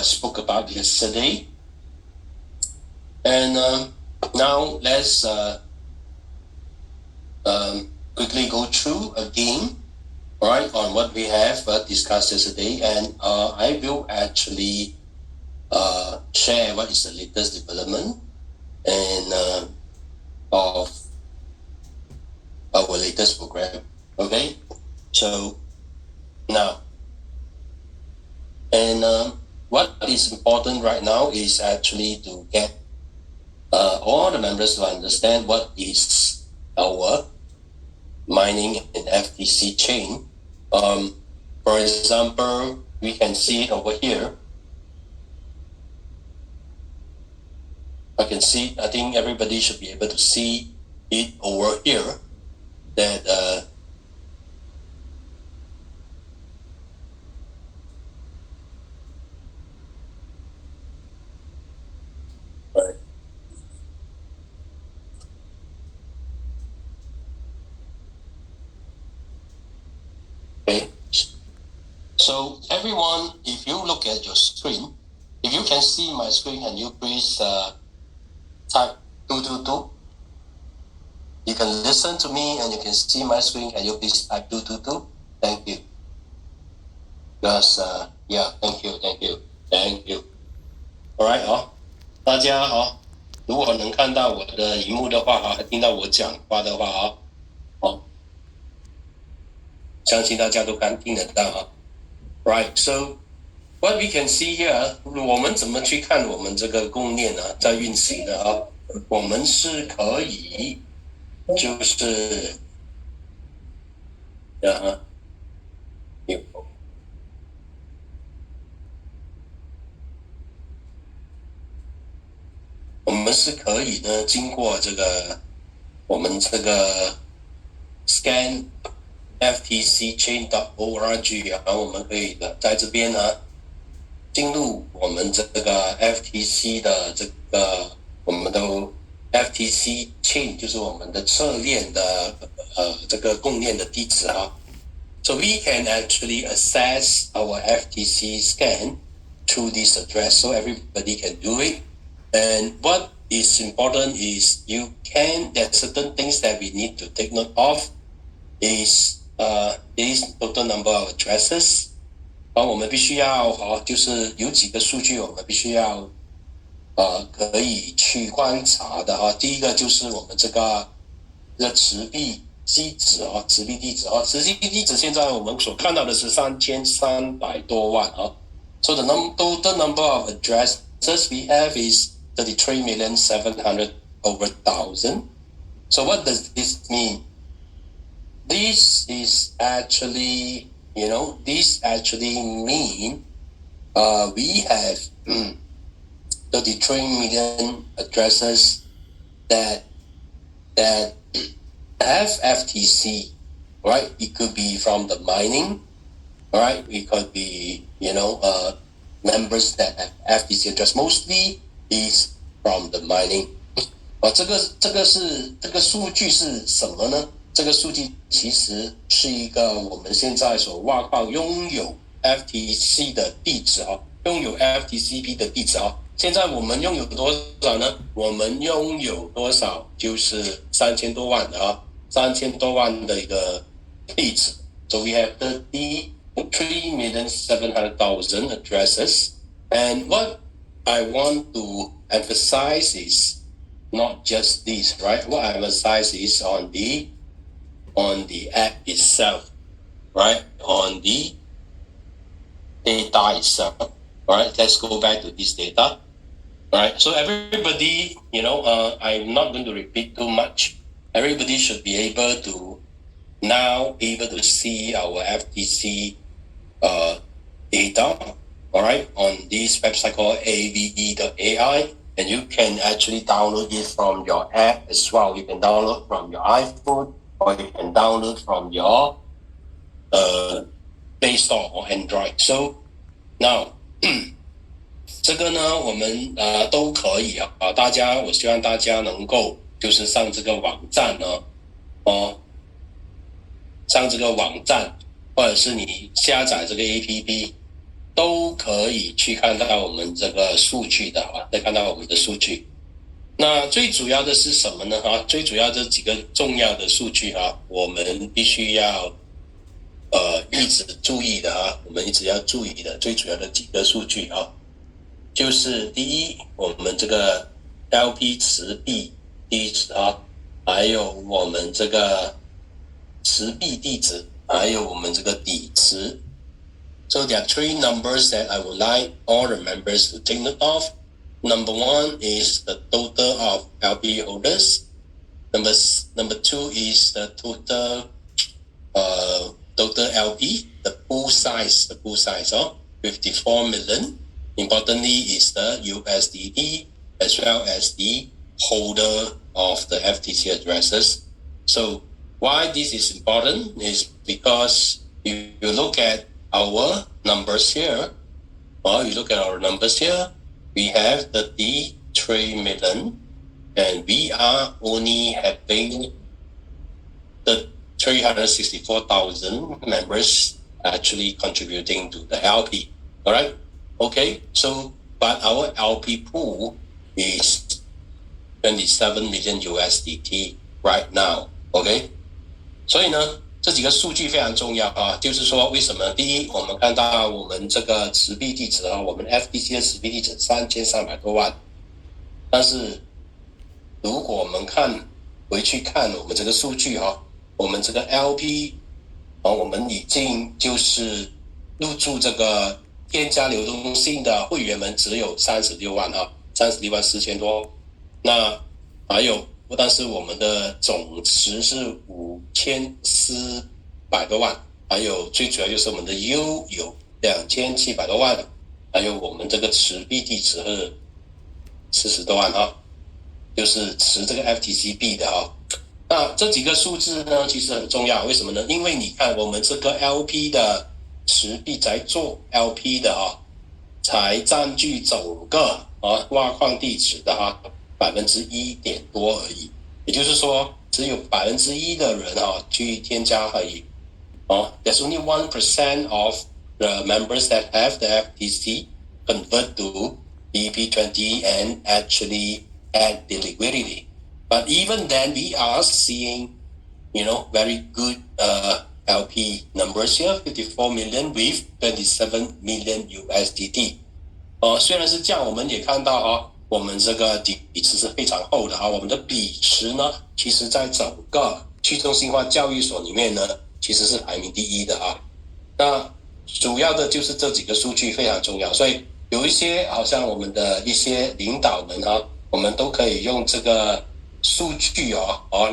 spoke about yesterday. And now let's quickly go through again, right, on what we have discussed yesterday. And I will actually share what is the latest development and of our latest program. Okay, so now, and what is important right now is actually to get all the members to understand what is our mining and FTC chain. For example, we can see it over here. I can see, I think everybody should be able to see it over here that right. Okay. So everyone, if you look at your screen, if you can see my screen, can you please type 222? You can listen to me and you can see my screen. Can you please type 222? Thank you. Because yeah, thank you. Alright 大家好，如果能看到我的荧幕的话听到我讲话的话相信大家都听得到Right, so what we can see here, 我们怎么去看我们这个供链呢？在运行的我们是可以就是我们是可以呢经过这个我们这个 scan FTC chain.org 然后我们可以在这边呢进入我们这个 FTC 的这个我们的 FTC chain 就是我们的侧链的这个供链的地址So we can actually access our FTC scan through this address so everybody can do it. And what is important is there's certain things that we need to take note of is total number of addresses 我们必须要就是有几个数据我们必须要可以去观察的第一个就是我们这个持币地址持币地址持币地址现在我们所看到的是3300多万So the total number of addresses we have is 33,700,000. So what does this mean? This is actually, this actually mean we have 33 million addresses that have FTC, right? It could be from the mining, right? It could be, members that have FTC address. Mostly is from the mining. 这个数据是什么呢？这个数据其实是一个我们现在所挖矿拥有 FTC 的地址拥有 FTCP 的地址现在我们拥有多少呢？我们拥有多少就是3000多万的3000多万的一个地址。So we have 33,700,000 addresses. And what I want to emphasize is not just this, right? What I emphasize is on the app itself, right? On the data itself. All right, let's go back to this data. All right, so everybody, I'm not going to repeat too much. Everybody should be able to see our FTC data, all right, on this website called ave.ai, and you can actually download it from your app as well. You can download from your iPhone or you can download from your Play Store or Android. So now 这个呢我们都可以我希望大家能够就是上这个网站呢上这个网站或者是你下载这个 APP 都可以去看到我们这个数据的啊，再看到我们的数据。那最主要的是什么呢？最主要这几个重要的数据我们必须要一直注意的我们一直要注意的最主要的几个数据就是第一，我们这个 LP 持币地址还有我们这个持币地址，还有我们这个底池。So there are three numbers that I would like all the members to take note of. Number one is the total of LP holders. Number two is the total LP, the pool size, 54 million. Importantly is the USDT as well as the holder of the FTC addresses. So why this is important is because if you look at our numbers here, we have 33 million and we are only having the 364,000 members actually contributing to the LP. All right? Okay, so but our LP pool is 27 million USDT right now. Okay? 所以呢这几个数据非常重要就是说为什么？第一，我们看到我们这个持币地址我们 FTC 的持币地址3300多万，但是如果我们回去看我们这个数据我们这个 LP 我们已经就是入驻这个添加流动性的会员们只有36万36万4千多，那还有但是我们的总值是5400多万，还有最主要就是我们的 U 有2700多万，还有我们这个持币地址是40多万就是持这个 FTC 币的那这几个数字呢其实很重要，为什么呢？因为你看我们这个 LP 的持币在做 LP 的才占据整个挖矿地址的1%多而已，也就是说只有1%的人去添加而已There's only 1% of the members that have the FTC convert to EP20 and actually add the liquidity. But even then, we are seeing, very good LP numbers here, 54 million with 27 million USDT. 虽然是这样，我们也看到我们这个底池是非常厚的我们的比池呢，其实在整个去中心化交易所里面呢，其实是排名第一的那主要的就是这几个数据非常重要，所以有一些好像我们的一些领导们我们都可以用这个数据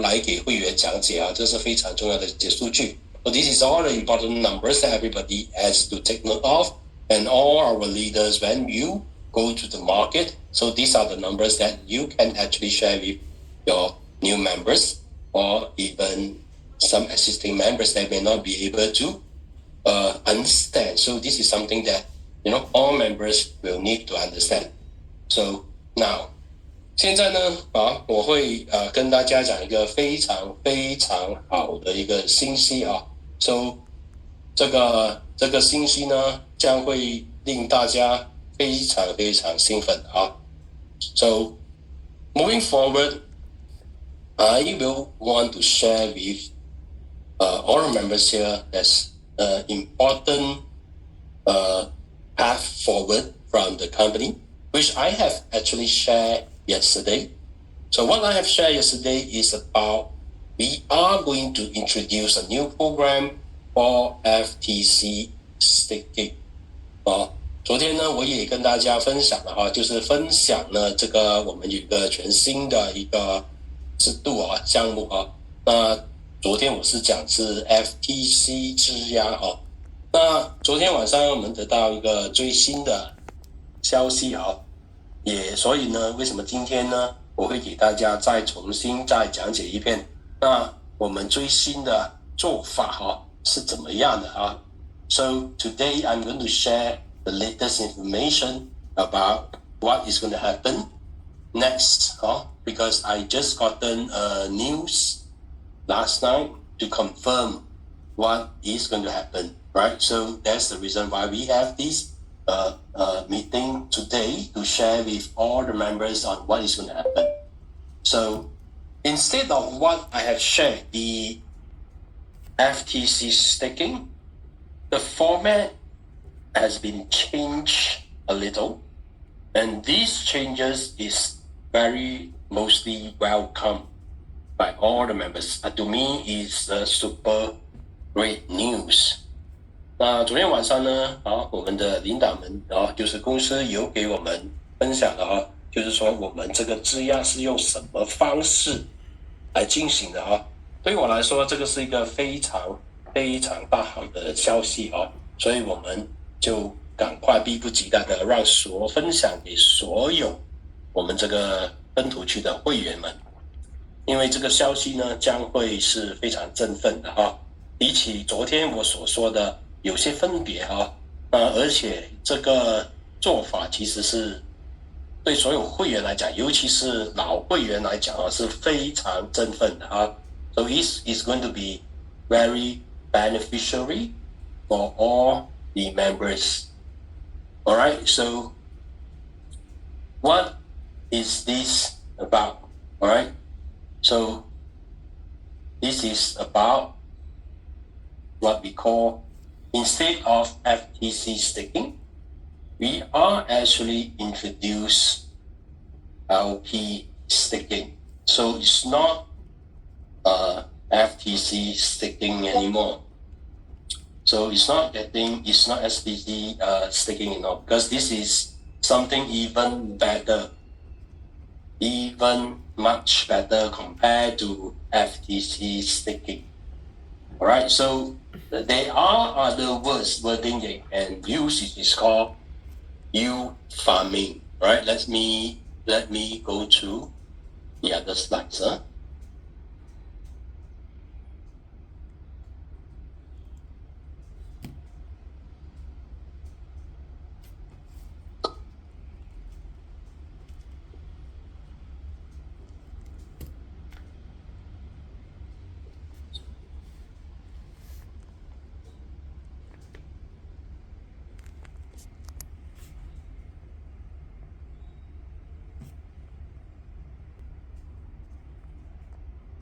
来给会员讲解这是非常重要的一些数据。So this is all the important numbers that everybody has to take note of, and all our leaders when you go to the market. So these are the numbers that you can actually share with your new members or even some existing members that may not be able to understand. So this is something that all members will need to understand. So now 现在呢我会跟大家讲一个非常非常好的一个信息So 这个信息呢将会令大家非常非常兴奋So moving forward, I will want to share with all the members here that's important path forward from the company, which I have actually shared yesterday. So what I have shared yesterday is about we are going to introduce a new program for FTC staking. 昨天呢我也跟大家分享了就是分享了这个我们有一个全新的一个制度项目那昨天我是讲是 FTC 质押那昨天晚上我们得到一个最新的消息也所以呢为什么今天呢我会给大家重新讲解一遍那我们最新的做法是怎么样的So today I'm going to share the latest information about what is going to happen next because I just gotten news last night to confirm what is going to happen, right? So that's the reason why we have this meeting today to share with all the members on what is going to happen. So instead of what I have shared, the FTC staking, the format has been changed a little, and these changes is very mostly welcome by all the members. To me, is super great news. 那昨天晚上呢，我们的领导们就是公司有给我们分享的就是说我们这个质押是用什么方式来进行的对我来说，这个是一个非常非常大好的消息所以我们就赶快迫不及待的让分享给所有我们这个分图区的会员们，因为这个消息呢将会是非常振奋的比起昨天我所说的有些分别而且这个做法其实是对所有会员来讲，尤其是老会员来讲是非常振奋的So it's going to be very beneficiary for all the members. All right, so what is this about? All right, so this is about what we call, instead of FTC staking, we are actually introduce LP staking. So it's not FTC staking anymore. So it's not FTC staking anymore, because this is something even better, even much better compared to FTC staking. All right, so there are other wording they can use. It is called yield farming. Right? Let me go to the other slides.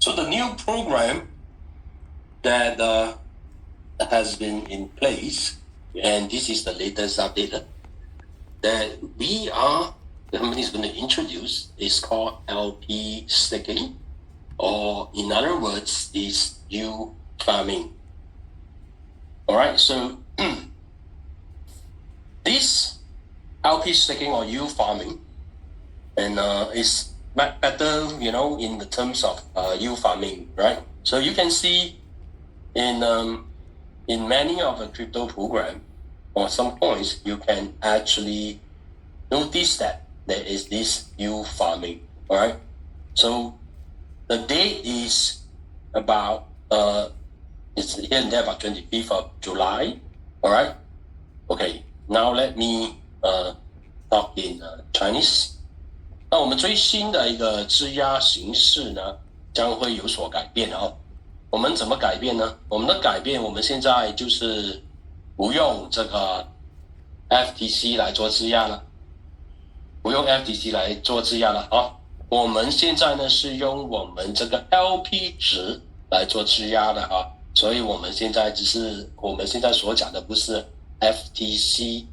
So the new program that has been in place, and this is the latest update that the company is going to introduce, is called LP staking, or in other words, is yield farming. All right, so this LP staking or yield farming, and is better, in the terms of yield farming, right? So you can see in many of the crypto program, or some points, you can actually notice that there is this yield farming, all right? So the date is about it's here and there about 25th of July, all right? Okay, now let me talk in Chinese. 那我们最新的一个质押形式呢，将会有所改变我们怎么改变呢？我们的改变，我们现在就是不用这个 FTC 来做质押了，不用 FTC 来做质押了我们现在呢是用我们这个 LP 值来做质押的所以我们现在所讲的不是 FTC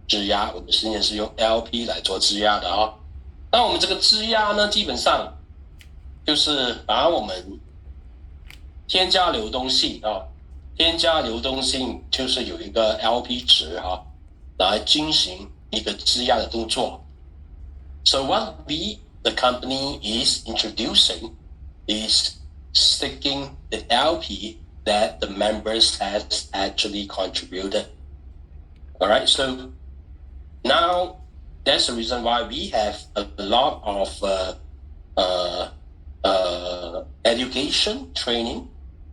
质押，我们现在是用 LP 来做质押的那我们这个质押呢，基本上就是把我们添加流动性添加流动性就是有一个 LP 值来进行一个质押的动作。So what the company is introducing is staking the LP that the members has actually contributed. All right, so now that's the reason why we have a lot of education training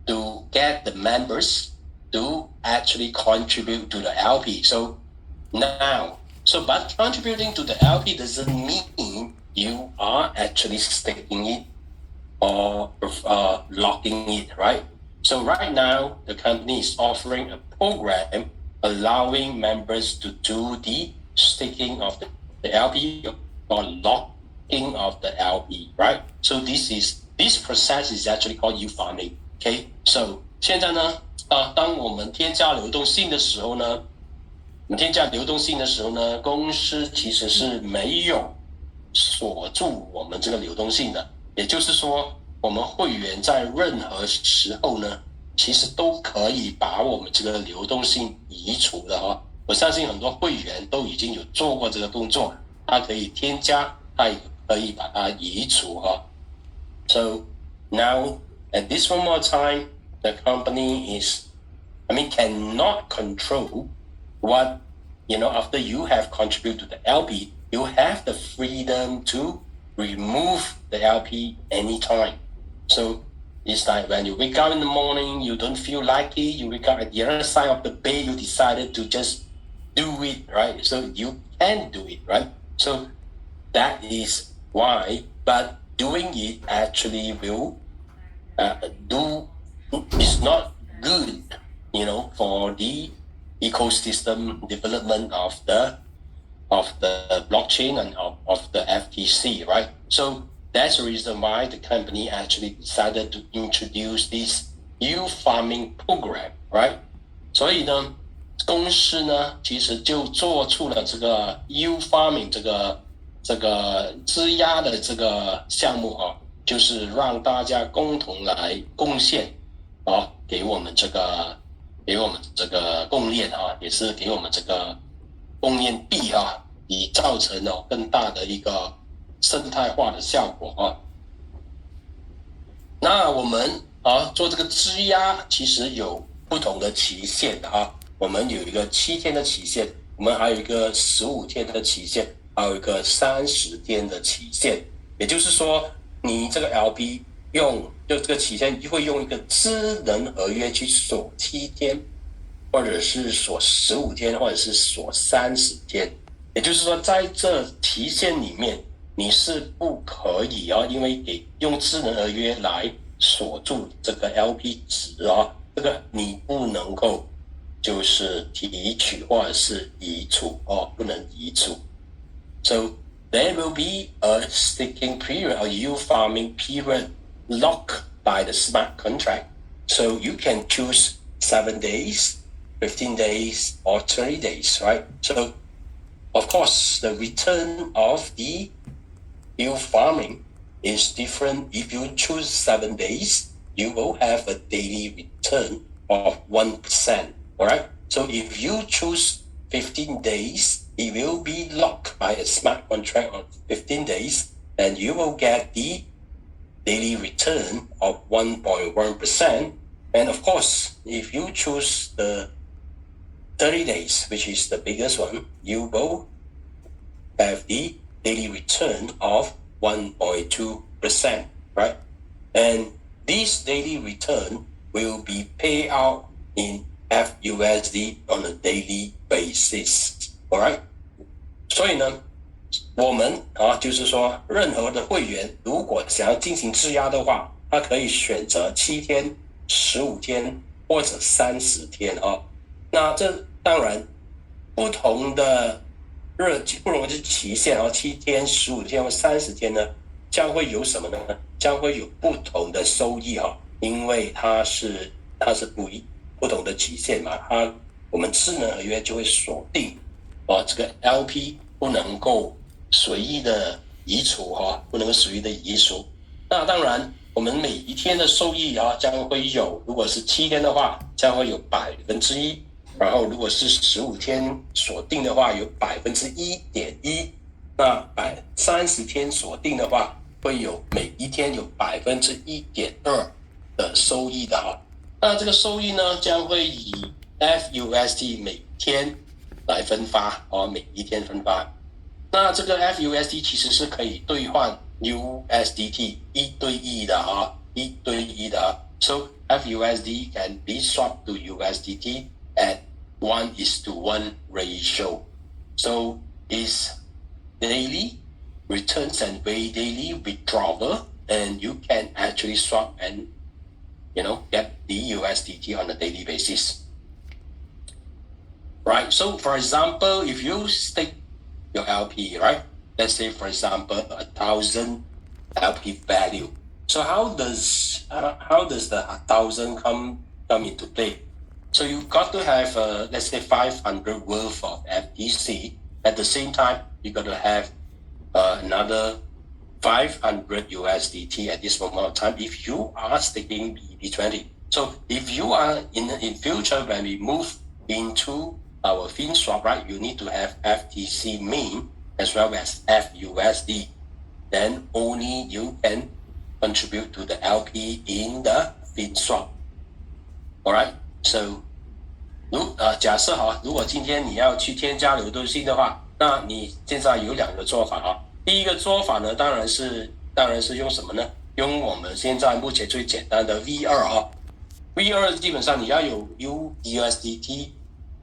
to get the members to actually contribute to the LP. But contributing to the LP doesn't mean you are actually staking it or locking it, right? So right now, the company is offering a program allowing members to do the staking of the LP or locking of the LP, right? So this process is actually called yield farming. Okay, so 现在呢，当我们添加流动性的时候呢，公司其实是没有锁住我们这个流动性的，也就是说，我们会员在任何时候呢，其实都可以把我们这个流动性移除的哈。我相信很多会员都已经有做过这个动作，它可以添加，它也可以把它移除哈。So now at this one more time, the company cannot control what, after you have contributed to the LP, you have the freedom to remove the LP anytime. So it's like when you wake up in the morning, you don't feel like it, you wake up at the other side of the bed, you decided to just do it, right? So you can do it, right? So that is why, but doing it actually will is not good, for the ecosystem development of the blockchain and of the FTC, right? So that's the reason why the company actually decided to introduce this yield farming program, right? 所以呢，公司呢其实就做出了这个 yield farming 这个质押的这个项目啊，就是让大家共同来贡献啊，给我们这个供链啊，也是给我们这个供链币啊，以造成更大的一个生态化的效果啊。那我们做这个质押其实有不同的期限的啊，我们有一个7天的期限，我们还有一个15天的期限，还有一个30天的期限。也就是说，你这个 LP 就这个期限会用一个智能合约去锁7天，或者是锁15天，或者是锁30天。也就是说，在这期限里面，你是不可以因为用智能合约来锁住这个 LP 值这个你不能够就是提取或者是移除不能移除。So there will be a staking period or yield farming period locked by the smart contract. So you can choose 7 days, 15 days, or 30 days, right? So of course, the return of the yield farming is different. If you choose 7 days, you will have a daily return of 1%. All right. So if you choose 15 days, it will be locked by a smart contract on 15 days, and you will get the daily return of 1.1%. And of course, if you choose the 30 days, which is the biggest one, you will have the daily return of 1.2%, right? And this daily return will be paid out in FUSD on a daily basis, all right? 所以呢，我们就是说，任何的会员如果想要进行质押的话，他可以选择7天、15天或者30天那这当然不同的期限7天、15天或30天呢，将会有什么呢？将会有不同的收益因为它是不同的期限嘛，我们智能合约就会锁定这个 LP 不能够随意的移除不能够随意的移除。那当然，我们每一天的收益将会有，如果是7天的话，将会有1%。然后如果是15天锁定的话，有1.1%。那30天锁定的话，会有每一天有1.2%的收益的那这个收益呢，将会以 FUSD 每天来分发每一天分发。那这个 FUSD 其实是可以兑换 USDT 一对一的So FUSD can be swapped to USDT at 1:1 ratio. So it's daily returns and daily withdrawal, and you can actually swap and get the USDT on a daily basis. Right. So for example, if you stake your LP, right? Let's say, for example, 1,000 LP value. So how does the 1,000 come into play? So you've got to have, let's say, 500 worth of FTC. At the same time, you got to have another 500 USDT at this moment of time if you are sticking BEP20. So if you are in future, when we move into our FinSwap, right, you need to have FTC min as well as FUSD. Then only you can contribute to the LP in the FinSwap. Alright, so 假设如果今天你要去添加流动性的话，那你现在有2个做法啊。第一个做法呢，当然是用什么呢？用我们现在目前最简单的 V2 啊。V2 基本上你要有 USDT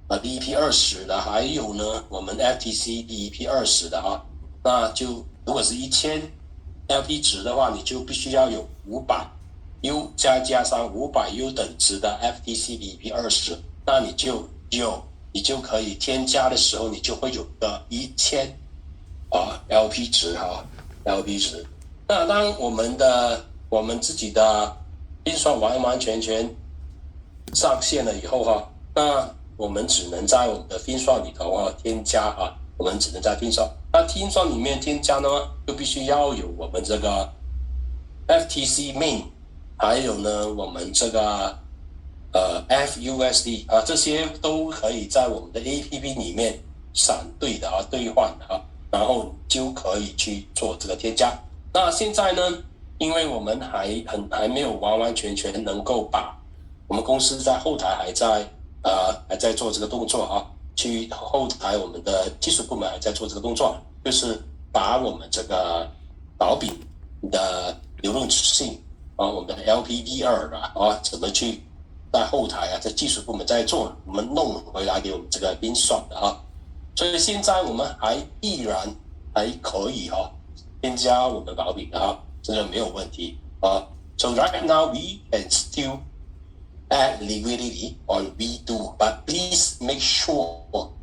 BEP20 的，还有呢我们 FTC BEP20 的啊。那就如果是1000 LP 值的话，你就必须要有500 U 加上500 U 等值的 FTC BEP20，那你就可以添加的时候，你就会有个1000LP 值LP 值。那当我们自己的运算完全上线了以后那我们只能在我们的运算里头添加我们只能在运算。那运算里面添加呢，就必须要有我们这个 FTC min， 还有呢我们这个FUSD 这些都可以在我们的 APP 里面闪对的兑换的然后就可以去做这个添加。那现在呢，因为我们还没有完全能够把我们公司在后台还在做这个动作去后台我们的技术部门还在做这个动作，就是把我们这个保饼的流动性我们的 LPV2 怎么去在后台在技术部门在做，我们弄回来给我们这个 FinSwap 的所以现在我们依然还可以添加我们保饼的这个没有问题So right now we can still add liquidity on V2, but please make sure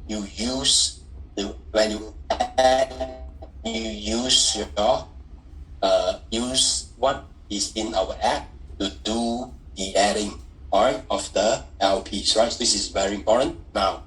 you use when you add, you use your use what is in our app to do the adding, alright, of the LPs, right? This is very important. Now,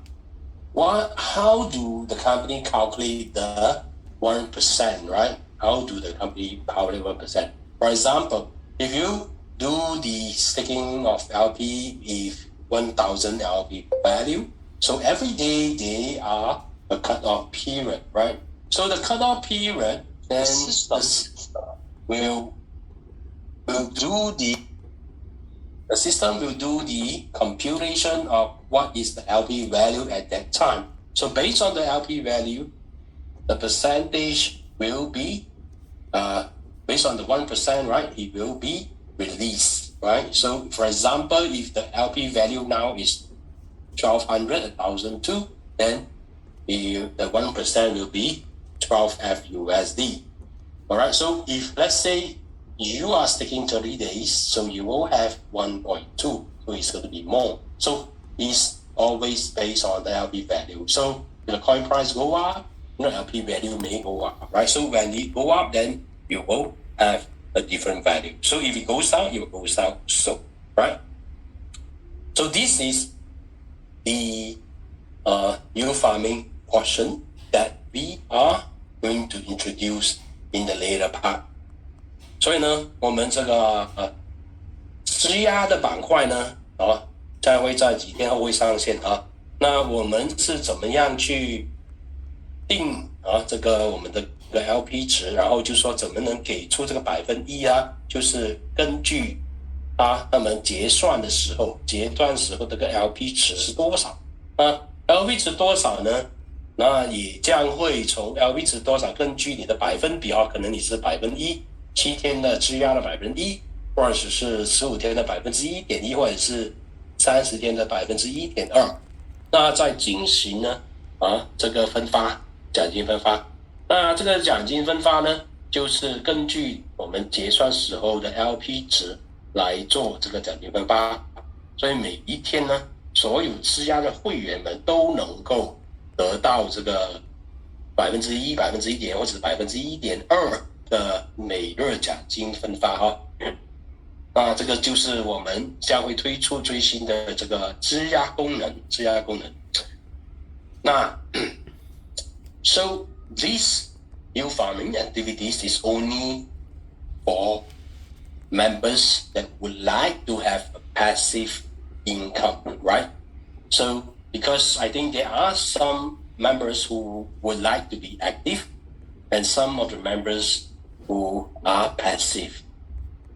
how do the company calculate the 1%, right? How do the company calculate 1%? For example, if you do the staking of LP with 1,000 LP value, so every day they are a cut-off period, right? So the cut-off period, then the system will do the computation of what is the LP value at that time. So based on the LP value, the percentage will be based on the 1%, right? It will be released, right? So for example, if the LP value now is 1,200, 1,002, then the 1% will be 12 FUSD. Alright, so if let's say you are staking 30 days, so you will have 1.2, so it's going to be more. So it's always based on the LP value. So if the coin price go up, LP value may go up, right? So when it go up, then you will have a different value. So if it goes down, it will go down, so, right? So this is the yield farming portion that we are going to introduce in the later part. 所以呢，我们这个质押的板块呢，将会在几天后会上线那我们是怎么样去定这个我们的LP 值，然后就说怎么能给出这个1%就是根据他们结断时候这个 LP 值是多少LP 值多少呢？那也将会从 LP 值多少根据你的百分比可能你是1%。7天的质押的1%，或者是15天的1.1%，或者是30天的1.2%。那再进行呢这个分发奖金分发。那这个奖金分发呢，就是根据我们结算时候的 LP 值来做这个奖金分发。所以每一天呢，所有质押的会员们都能够得到这个1%、1%或者1.2%的每日奖金分发哈。那这个就是我们将会推出最新的这个质押功能。那So this yield farming activities is only for members that would like to have a passive income, right? So because I think there are some members who would like to be active and some of the members who are passive.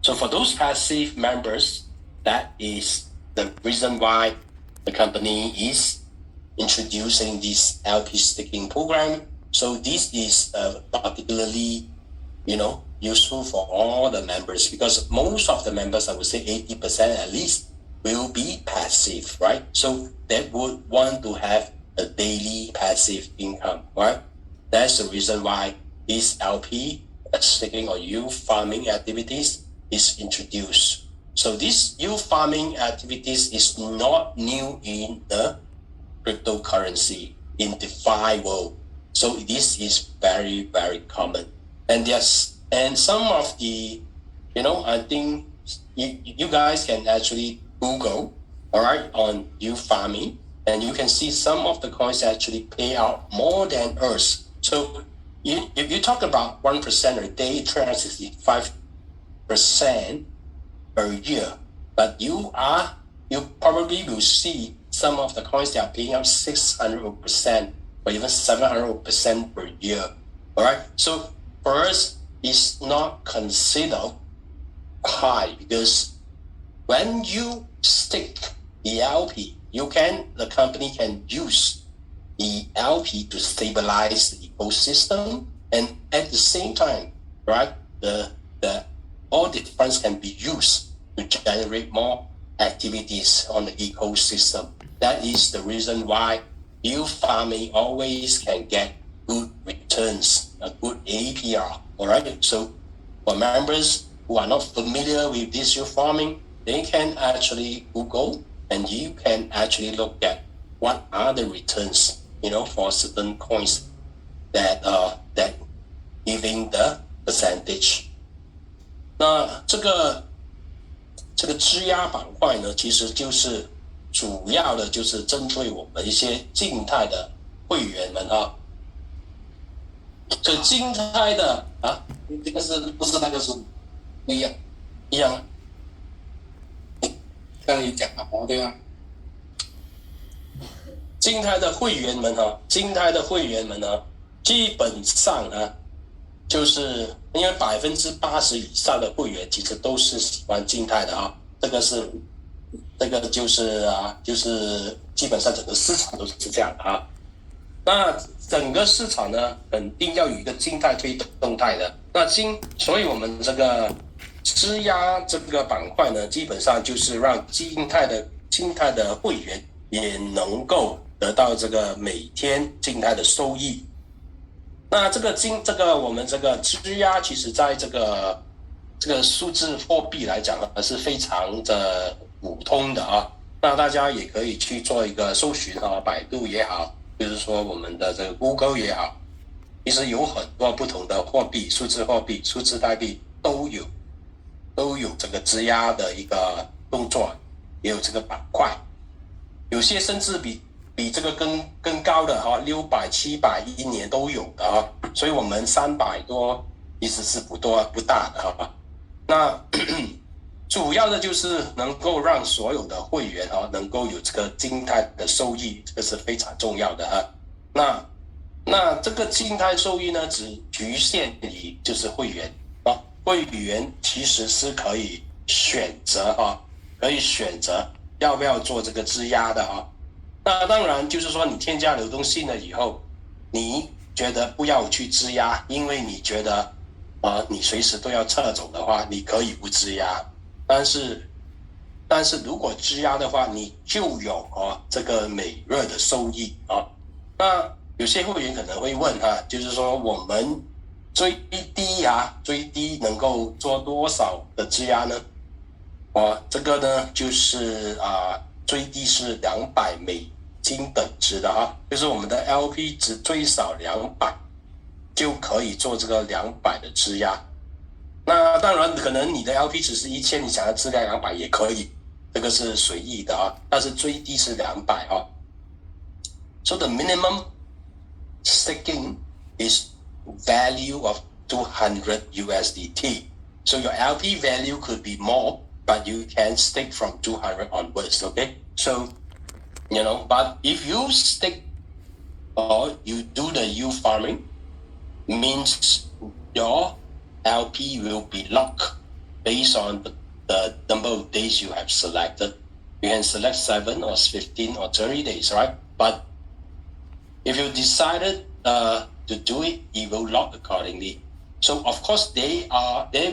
So for those passive members, that is the reason why the company is introducing this LP staking program. So this is particularly, useful for all the members because most of the members, I would say 80% at least, will be passive, right? So they would want to have a daily passive income, right? That's the reason why this LP staking or yield farming activities is introduced. So this yield farming activities is not new in the cryptocurrency, in DeFi world. So this is very, very common. And some of the, I think you guys can actually Google, all right, on yield farming, and you can see some of the coins actually pay out more than us. So if you talk about 1% a day, 365% per year, but you probably will see some of the coins that are paying out 600% or even 700% per year. All right. So for us, it's not considered high because when you stake the LP, the company can use the LP to stabilize the ecosystem, and at the same time, right, all the funds can be used to generate more activities on the ecosystem. That is the reason why yield farming always can get good returns, a good APR. All right. So for members who are not familiar with this yield farming, they can actually Google and you can actually look at what are the returns, for certain coins that giving the percentage. 那这个质押板块呢，其实就是主要的就是针对我们一些静态的会员们啊。所以静态的这个是不是那个是不一样？一样啊。刚才讲了对吧？静态的会员们呢，基本上呢，就是因为80%以上的会员其实都是喜欢静态的啊。这个就是基本上整个市场都是这样的啊。那整个市场呢，肯定要有一个静态推动态的。所以我们这个质押这个板块呢，基本上就是让静态的会员也能够得到这个每天静态的收益。那这个我们这个质押，其实在这个数字货币来讲呢，是非常的普通的啊。那大家也可以去做一个搜寻啊，百度也好，就是说我们的这个 Google 也好，其实有很多不同的货币，数字货币、数字代币都有这个质押的一个动作，也有这个板块，有些甚至比这个更高的600、700一年都有的啊。所以我们300多其实是不大的啊。那主要的就是能够让所有的会员能够有这个静态的收益，这个是非常重要的啊。那这个静态收益呢，只局限于就是会员啊。会员其实是可以选择要不要做这个质押的啊。那当然就是说你添加流动性了以后，你觉得不要去质押，因为你觉得你随时都要撤走的话，你可以不质押。但是如果质押的话，你就有这个每日的收益啊。那有些会员可能会问就是说我们最低能够做多少的质押呢？这个呢就是最低是$200等值的就是我们的 LP 值最少200，就可以做这个200的质押。那当然，可能你的 LP 值是1000，你想要质押200也可以，这个是随意的啊。但是最低是200啊。So the minimum staking is value of 200 USDT. So your LP value could be more, but you can stake from 200 onwards. Okay, so but if you stake or you do the yield farming, means your LP will be locked based on the number of days you have selected. You can select 7 or 15 or 30 days, right? But if you decided to do it, it will lock accordingly. So of course there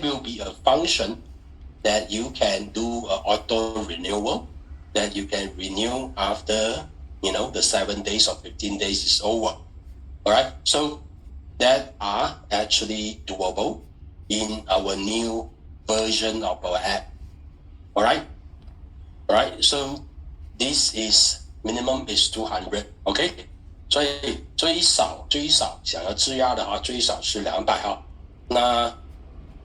will be a function that you can do auto renewal, that you can renew after the 7 days or 15 days is over. All right, so that are actually doable in our new version of our app. All right, so this is minimum is 200. Okay, 所以最少想要质押的啊，最少是200哈。那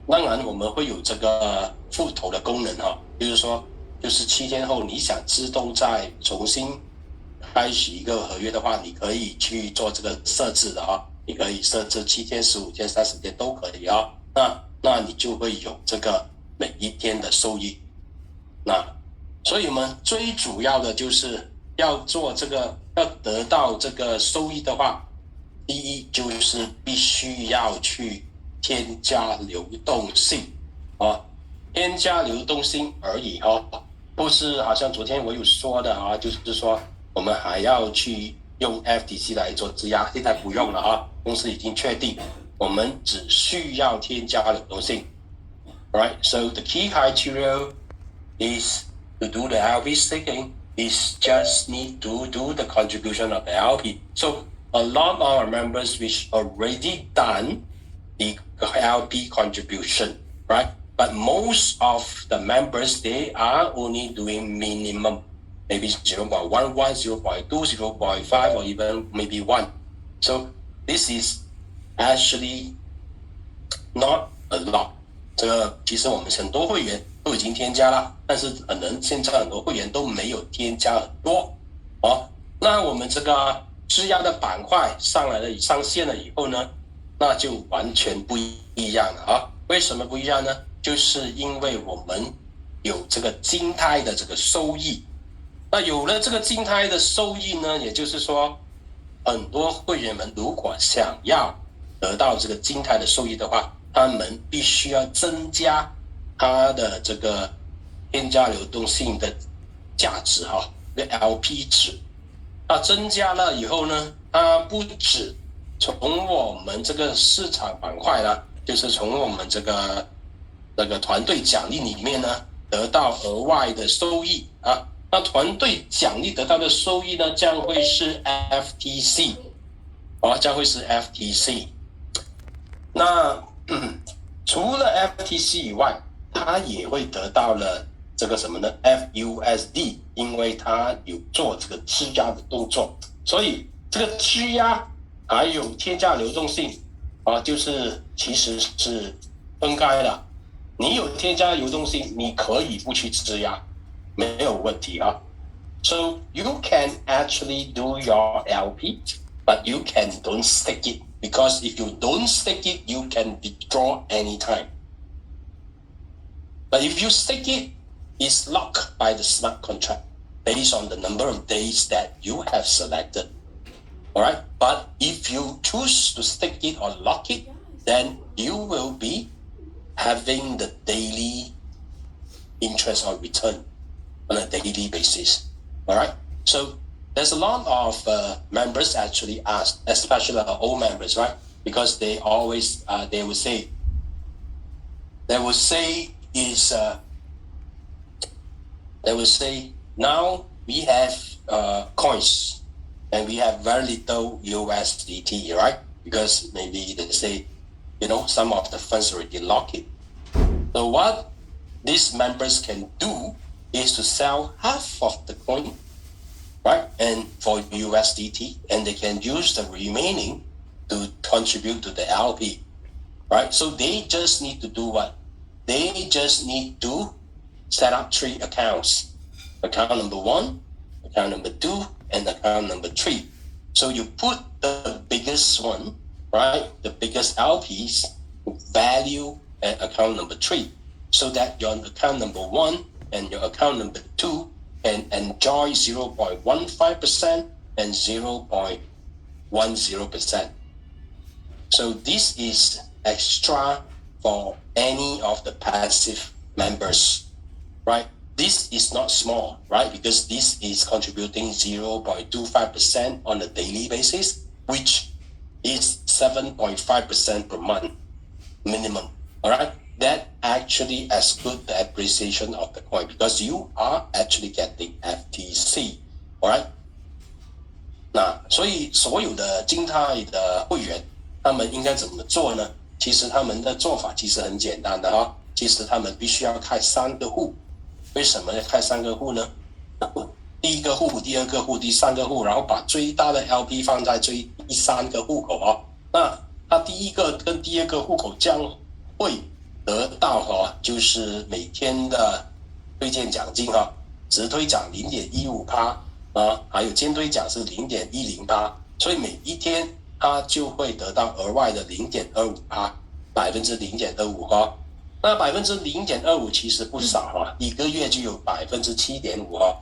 当然我们会有这个复投的功能哈，就是说就是7天后你想自动再重新开启一个合约的话，你可以去做这个设置的啊，你可以设置7天、15天、30天都可以啊。那你就会有这个每一天的收益。那所以我们最主要的就是要做这个，要得到这个收益的话，第一就是必须要去添加流动性啊，添加流动性而已哦，不是好像昨天我有说的啊，就是说我们还要去用 FTC 来做质押，现在不用了啊，公司已经确定，我们只需要添加流动性。Right, so the key criteria is to do the LP staking is just need to do the contribution of the LP. So a lot of our members which already done the LP contribution, right? But most of the members, they are only doing minimum, maybe 0.11, 0.2, 0.5, or even maybe 1. So this is actually not a lot. 这个其实我们很多会员都已经添加了，但是可能现在很多会员都没有添加很多哦。那我们这个质押的板块上线了以后呢，那就完全不一样了啊！为什么不一样呢？就是因为我们有这个静态的这个收益。那有了这个静态的收益呢，也就是说，很多会员们如果想要得到这个静态的收益的话，他们必须要增加他的这个添加流动性的价值哈，这个 LP 值。那增加了以后呢，它不止从我们这个市场板块呢，就是从我们这个团队奖励里面呢，得到额外的收益啊。那团队奖励得到的收益呢，将会是 FTC， 将会是 FTC。那除了 FTC 以外，它也会得到了这个什么呢 ？FUSD， 因为它有做这个质押的动作，所以这个质押还有添加流动性就是其实是分开的。你有添加流动性，你可以不去质押，没有问题啊。So you can actually do your LP, but you can don't stake it because if you don't stake it, you can withdraw anytime. But if you stake it, it's locked by the smart contract based on the number of days that you have selected. All right. But if you choose to stake it or lock it, then you will be having the daily interest or return on a daily basis. All right. So there's a lot of members actually ask, especially our old members, right? Because they always they will say is they will say now we have coins and we have very little USDT, right? Because maybe they say, some of the funds already lock it. So what these members can do is to sell half of the coin, right? And for USDT, and they can use the remaining to contribute to the LP, right? So they just need to do what? They just need to set up 3 accounts. Account number 1, account number 2, and account number 3. So you put the biggest one, right? The biggest LPs value at account number 3, so that your account number 1 and your account number 2 can enjoy 0.15% and 0.10%. So this is extra for any of the passive members, right? This is not small, right? Because this is contributing 0.25% on a daily basis, which is 7.5% per month minimum, all right? That actually as good the appreciation of the coin, because you are actually getting FTC, all right? 那所以所有的静态的会员，他们应该怎么做呢？其实他们的做法其实很简单的哈，其实他们必须要开3个户。为什么要开3个户呢？第1个户、第2个户、第3个户，然后把最大的 LP 放在第3个户口哦。那他第1个跟第2个户口将会得到就是每天的推荐奖金直推奖 0.15% 还有监推奖是 0.10%， 所以每一天他就会得到额外的 0.25%， 0.25%。那 0.25% 其实不少1个月就有 7.5%，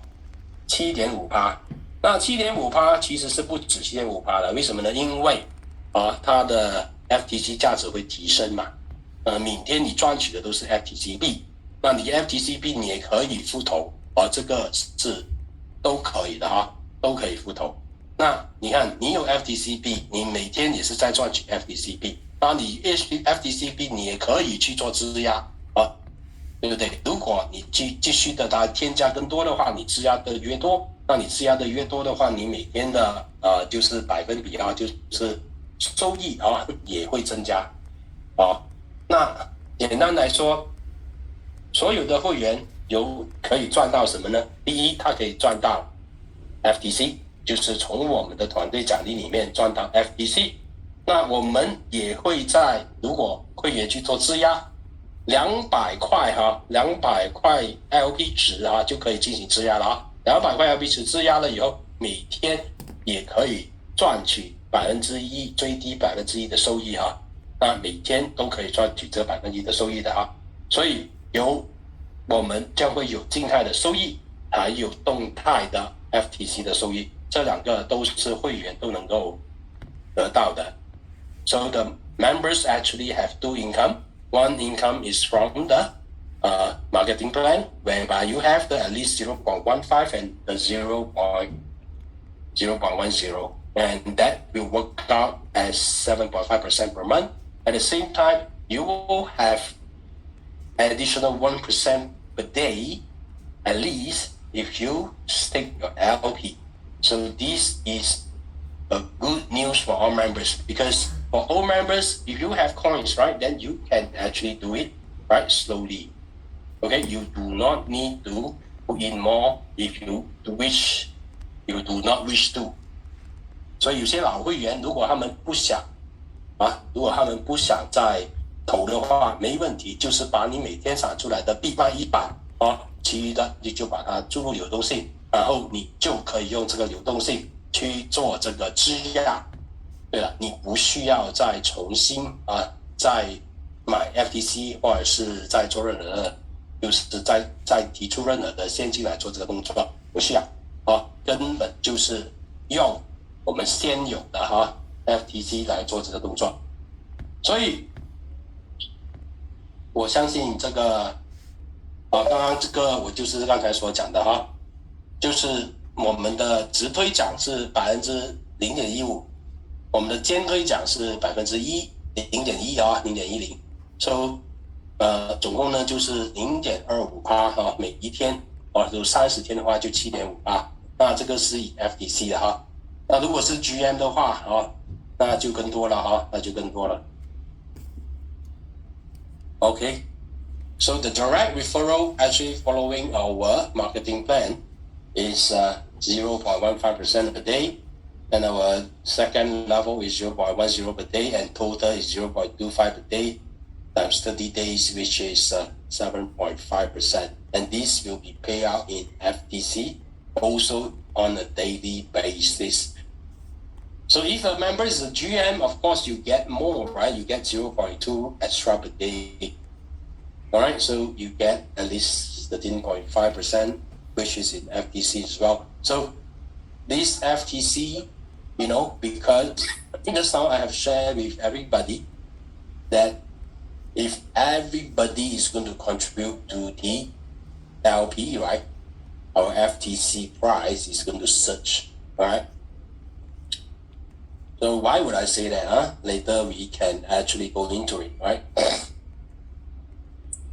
7.5%。那 7.5% 其实是不止 7.5% 的，为什么呢？因为它的 FTC 价值会提升嘛。每天你赚取的都是 FTC 币，那你 FTC 币你也可以复投这个是都可以的都可以复投。那你看你有 FTC 币，你每天也是在赚取 FTC 币。那你 FTC 币你也可以去做质押对不对？如果你继续的添加更多的话，你质押的越多，那你质押的越多的话，你每天的就是百分比就是收益也会增加那简单来说，所有的会员可以赚到什么呢？第一，他可以赚到 FTC， 就是从我们的团队奖励里面赚到 FTC。那我们也会在如果会员去做质押200块200块 LP 值就可以进行质押了200块 LP 值质押了以后，每天也可以赚取 1%， 最低 1% 的收益那每天都可以赚取这 1% 的收益的所以我们将会有静态的收益，还有动态的 FTC 的收益，这2个都是会员都能够得到的。So the members actually have 2 income. One income is from the marketing plan, whereby you have the at least 0.15 and the 0.10, and that will work out as 7.5% per month. At the same time, you will have additional 1% per day, at least if you stake your LP. So this is a good news for all members, because for all members, if you have coins, right, then you can actually do it, right, slowly. Okay, you do not need to put in more if you do not wish to. 所以有些老会员，如果他们不想再投的话，没问题，就是把你每天散出来的币卖100其余的你就把它注入流动性，然后你就可以用这个流动性去做这个质押。对了，你不需要再重新再买 FTC 或者是再做任何的，就是再提出任何的现金来做这个动作，不需要根本就是用我们现有的FTC 来做这个动作。所以我相信这个刚刚这个我就是刚才所讲的就是我们的直推奖是 0.15%， 我们的监推奖是 0.10%， 0.10%， so 总共呢就是 0.25%每一天就30天的话就 7.5%， 那这个是以 FTC 的那如果是 GM 的话那就更多了Okay, so the direct referral actually following our marketing plan is 0.15% a day, and our second level is 0.10 per day, and total is 0.25 per day times 30 days, which is 7.5%. And this will be paid out in FTC also on a daily basis. So if a member is a GM, of course you get more, right? You get 0.2 extra per day. All right, so you get at least 13.5%, which is in FTC as well. So this FTC, because I think just now I have shared with everybody that if everybody is going to contribute to the LP, right, our FTC price is going to surge, all right? So why would I say that? Later we can actually go into it, right?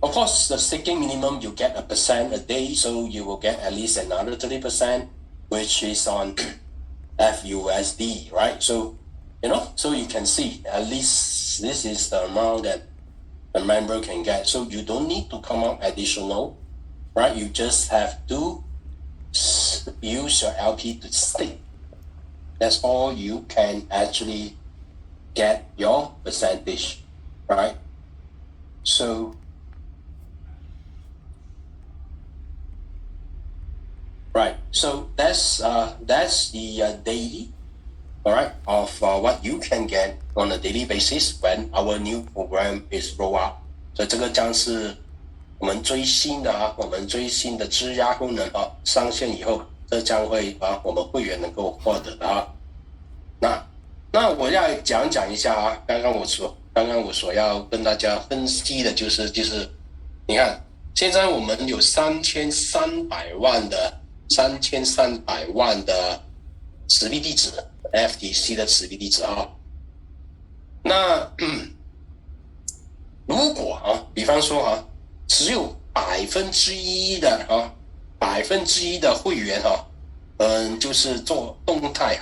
Of course, the staking minimum, you get 1% a day, so you will get at least another 30%, which is on FUSD, right? So, so you can see at least this is the amount that a member can get. So you don't need to come up additional, right? You just have to use your LP to stake. That's all you can actually get your percentage, right? So, right. So that's the daily, all right, of what you can get on a daily basis when our new program is rolled out. 所以这个将是我们最新的质押功能上线以后，这将会我们会员能够获得的那我要讲一下刚刚我所要跟大家分析的就是你看现在我们有3300万的持币地址 FTC 的持币地址那如果比方说只有1%的会员就是做动态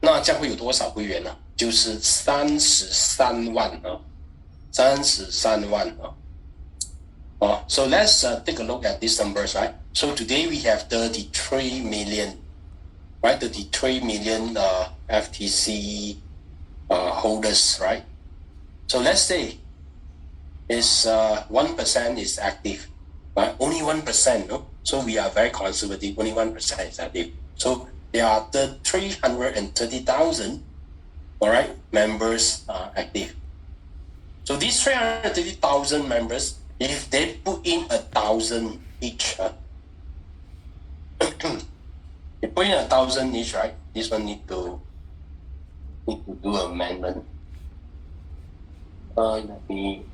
那将会有多少会员呢？就是33万33万So let's take a look at these numbers, right? So today we have 33 million, right? 33 million FTC holders, right? So let's say is 1% is active, right? Only 1%, no? So we are very conservative. Only 1% is active. So there are the 330,000, all right, members active. So these 330,000 members, if they put in 1,000 each, they put in 1,000 each, right? This one need to do amendment. Let me.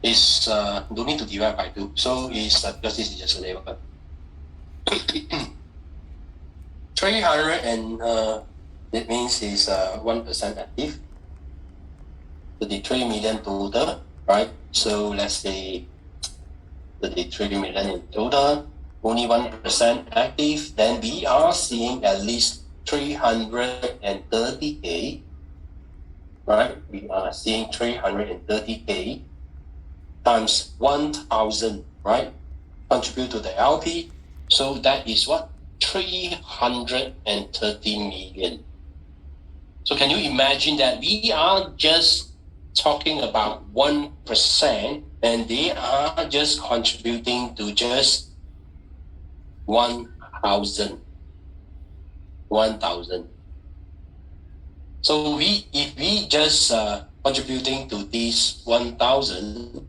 Is don't need to divide by 2, so is because this is just a label. 300 and that means is 1% active. 33 million total, right? So let's say 33 million in total, only 1% active. Then we are seeing at least 330K, right? We are seeing 330K times 1,000, right? Contribute to the LP. So that is what? 330 million. So can you imagine that we are just talking about 1% and they are just contributing to just 1,000. So if we just contributing to this 1,000,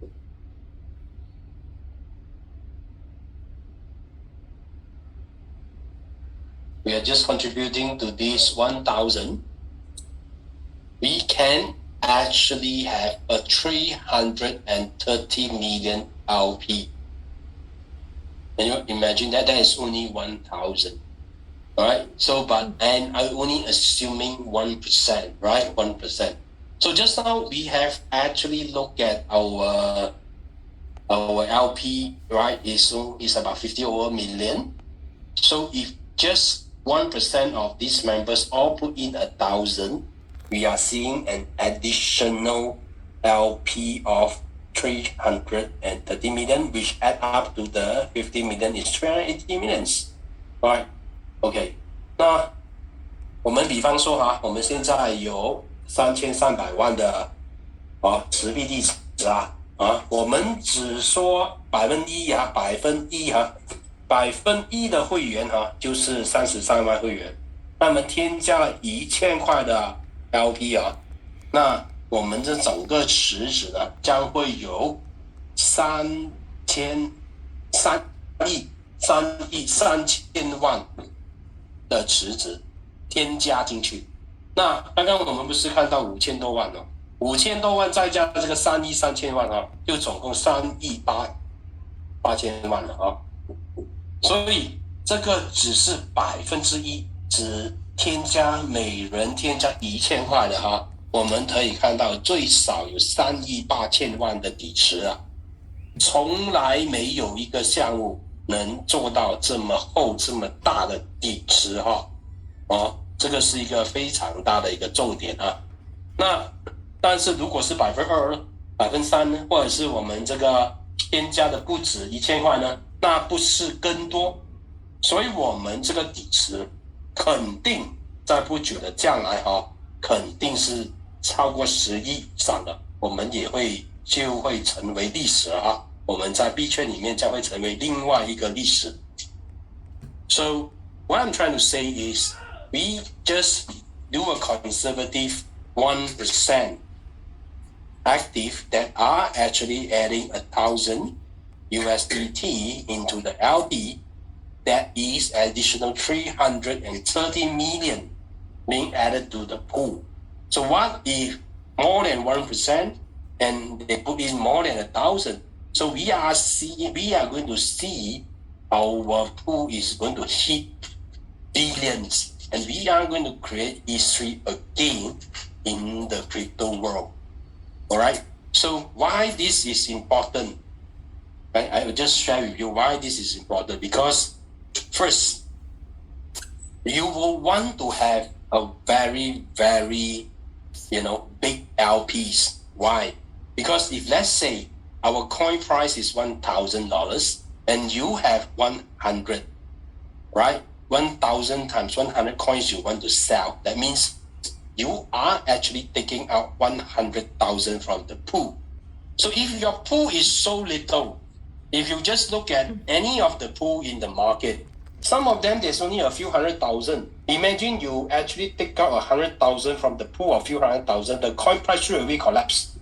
we are just contributing to this 1,000, we can actually have a 330 million LP. Can you imagine that? That is only 1,000. All right. So, and I'm only assuming 1%, right? 1%. So just now we have actually looked at our LP, right? Is about 50 over million. So if just 1% of these members all put in 1,000, we are seeing an additional LP of 330 million, which add up to the 50 million is 380 millions. Right? OK. 那我们比方说我们现在有3300万的持币地址我们只说1%的会员就是33万会员，那么添加了1000块的 LP 那我们这整个池子呢将会有3亿万的池子添加进去。那刚刚我们不是看到5000多万5000多万再加这个3亿3千万就总共3亿8千万了所以这个只是1%，只每人添加1000块的我们可以看到最少有3亿8千万的底池从来没有一个项目能做到这么厚这么大的底池这个是一个非常大的一个重点那但是如果是2%、3%呢，或者是我们这个添加的不止1000块呢，那不是更多，所以我们这个底池肯定在不久的将来肯定是超过10亿以上的，我们就会成为历史我们在币圈里面将会成为另外一个历史。So what I'm trying to say is we just do a conservative 1% active that are actually adding 1,000 USDT into the LP. That is additional 330 million being added to the pool. So what if more than 1% and they put in more than 1,000? So we are going to see our pool is going to hit billions, and we are going to create history again in the crypto world. All right. So why this is important? I will just share with you why this is important. Because first, you will want to have a very, very, big LPs. Why? Because if let's say our coin price is $1,000 and you have 100, right? 1,000 times 100 coins you want to sell. That means you are actually taking out 100,000 from the pool. So if your pool is so little, if you just look at any of the pool in the market, some of them there's only a few 100,000. Imagine you actually take out 100,000 from the pool of few 100,000, the coin price straight away collapse.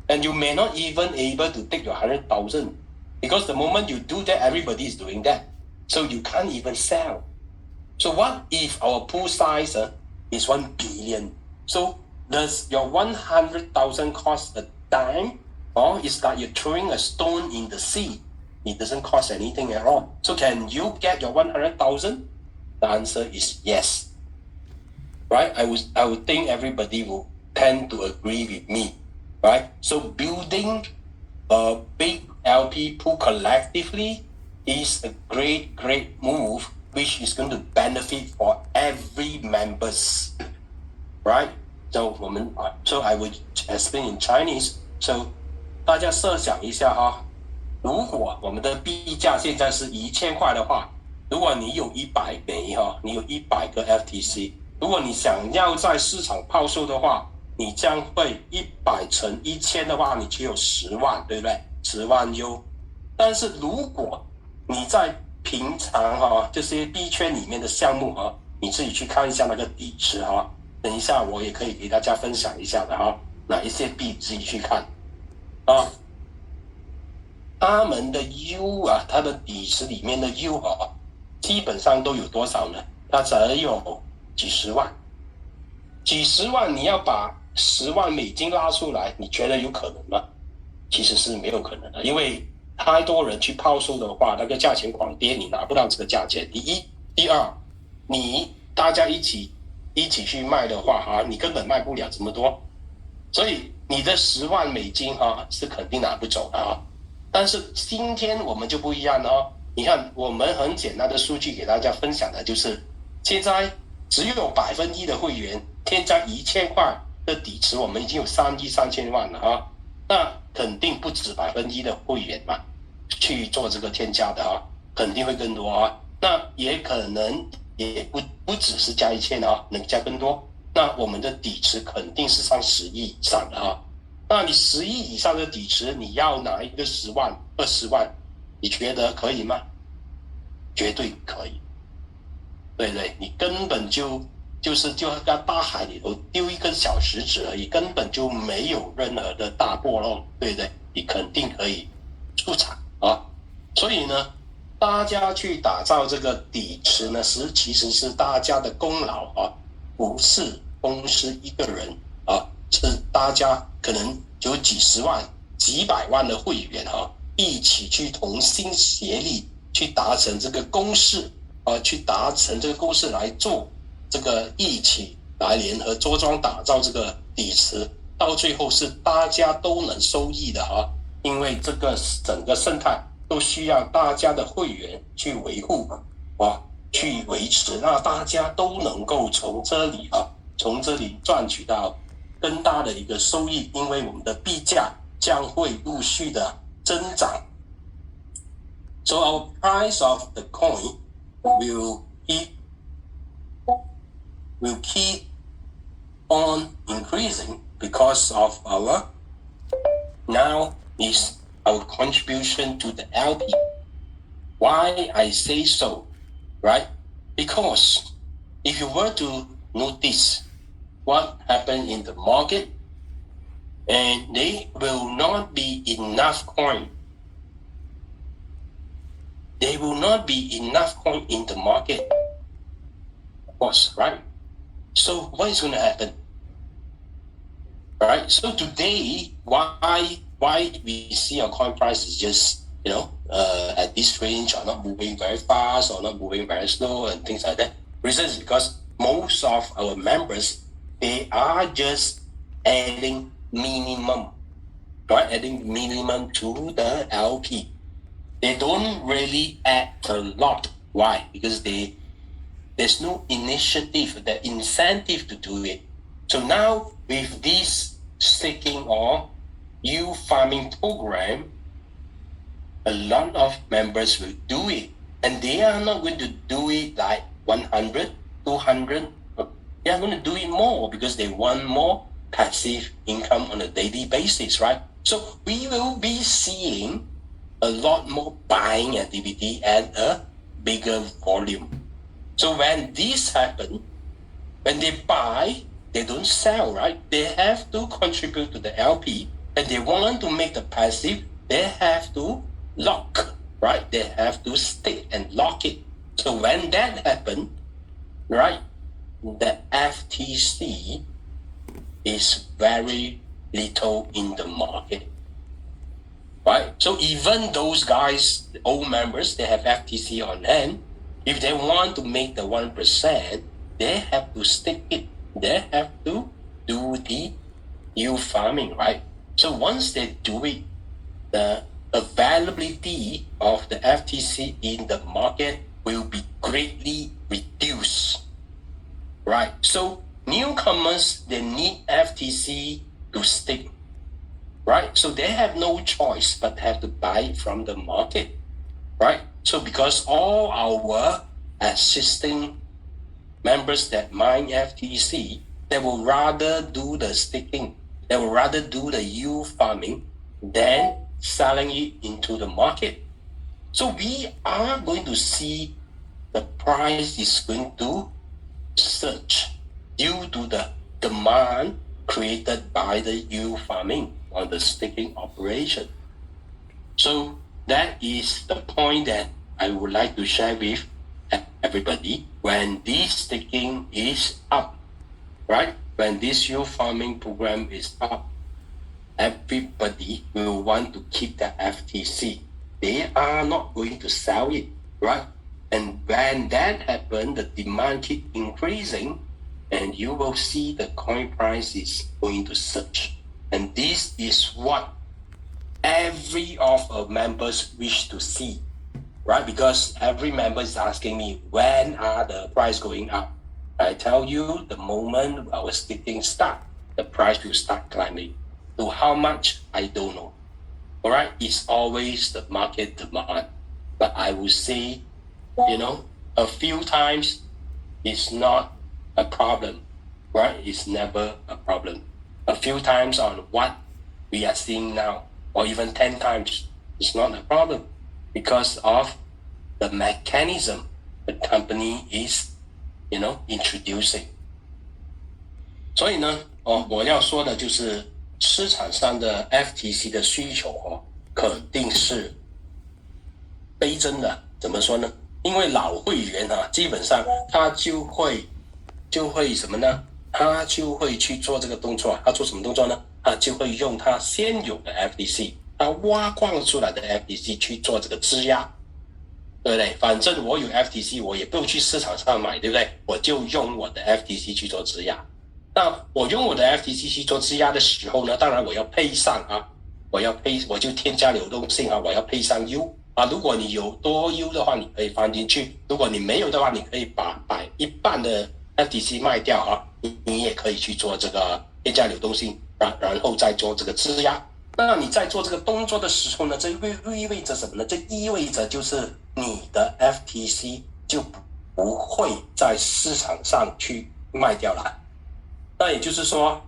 And you may not even able to take your 100,000 because the moment you do that, everybody is doing that. So you can't even sell. So what if our pool size is 1 billion? So does your 100,000 cost a dime? Or it's like you're throwing a stone in the sea? It doesn't cost anything at all. So can you get your 100,000? The answer is yes. Right? I would think everybody will tend to agree with me. Right? So building a big LP pool collectively is a great, great move, which is going to benefit for every members. Right? So I would explain in Chinese. So 大家设想一下如果我们的币价现在是1000块的话，如果你有100枚你有100个 FTC， 如果你想要在市场抛售的话，你将会100乘1000的话，你只有10万，对不对？10万 U。但是如果你在平常这些币圈里面的项目你自己去看一下那个底池等一下我也可以给大家分享一下的哪一些币自己去看他们的 U 它的底池里面的 U 基本上都有多少呢？它只有几十万，几十万你要把10万美金拉出来，你觉得有可能吗？其实是没有可能的，因为太多人去抛售的话，那个价钱狂跌，你拿不到这个价钱。第一，第二，大家一起去卖的话你根本卖不了这么多，所以你的10万美金是肯定拿不走的但是今天我们就不一样了你看，我们很简单的数据给大家分享的就是，现在只有1%的会员添加1000块，的底池我们已经有3亿3千万了啊，那肯定不止1%的会员嘛，去做这个添加的啊，肯定会更多啊。那也可能也不只是加1000啊，能加更多。那我们的底池肯定是上10亿以上的啊。那你10亿以上的底池，你要拿一个10万、20万，你觉得可以吗？绝对可以。对对，你根本就是在大海里头丢一根小石子而已，根本就没有任何的大波浪，对不对？你肯定可以出场啊。所以呢，大家去打造这个底池呢，其实是大家的功劳啊，不是公司一个人啊，是大家可能有几十万、几百万的会员啊，一起去同心协力去达成这个公式啊，去达成这个公式来做这个一起来联合着装打造这个底池，到最后是大家都能受益的啊，因为这个整个生态都需要大家的会员去维护啊，去维持，那大家都能够从这里赚取到更大的一个收益，因为我们的币价将会陆续的增长。So our price of the coin will keep on increasing because of our now is our contribution to the LP. Why I say so, right? Because if you were to notice what happened in the market, and there will not be enough coin. There will not be enough coin in the market. Of course, right? So what is going to happen? Right? So today, why we see our coin price is just, at this range, or not moving very fast, or not moving very slow, and things like that. Reason is because most of our members, they are just adding minimum, right? Adding minimum to the LP. They don't really add a lot. Why? Because there's no initiative, the incentive to do it. So now with this staking or yield farming program, a lot of members will do it, and they are not going to do it like 100, 200. They are going to do it more because they want more passive income on a daily basis, right? So we will be seeing a lot more buying activity and a bigger volume. So when this happens, when they buy, they don't sell, right? They have to contribute to the LP, and they want to make the passive, they have to lock, right? They have to stick and lock it. So when that happens, right, the FTC is very little in the market, right? So even those guys, the old members, they have FTC on hand. If they want to make the 1%, they have to stick it. They have to do the yield farming, right? So once they do it, the availability of the FTC in the market will be greatly reduced, right? So newcomers, they need FTC to stick, right? So they have no choice but have to buy it from the market, right? So because all our existing members that mine FTC, they will rather do the staking, they will rather do the yield farming than selling it into the market. So we are going to see the price is going to surge due to the demand created by the yield farming or the staking operation. So that is the point that I would like to share with everybody. When this staking is up, right? When this yield farming program is up, everybody will want to keep the FTC. They are not going to sell it, right? And when that happens, the demand keep increasing, and you will see the coin price is going to surge. And this is what every of our members wish to see, right? Because every member is asking me, when are the price going up? I tell you, the moment our staking start, the price will start climbing. To how much, I don't know. All right, it's always the market demand. But I would say, a few times is not a problem, right? It's never a problem. A few times on what we are seeing now, or even 10 times, it's not a problem because of the mechanism the company is, introducing. 所以呢，我要说的就是市场上的 FTC 的需求肯定是倍增的。怎么说呢？因为老会员基本上他就会什么呢？他就会去做这个动作。他做什么动作呢？他就会用他现有的 FTC， 他挖矿出来的 FTC 去做这个质押，对不对？反正我有 FTC， 我也不用去市场上买，对不对？我就用我的 FTC 去做质押。那我用我的 FTC 去做质押的时候呢，当然我要配上我就添加流动性我要配上 U。如果你有多 U 的话，你可以放进去；如果你没有的话，你可以把一半的 FTC 卖掉你也可以去做这个添加流动性，然后再做这个质押。那你在做这个动作的时候呢，这意味着什么呢？这意味着就是你的 FTC 就不会在市场上去卖掉了。那也就是说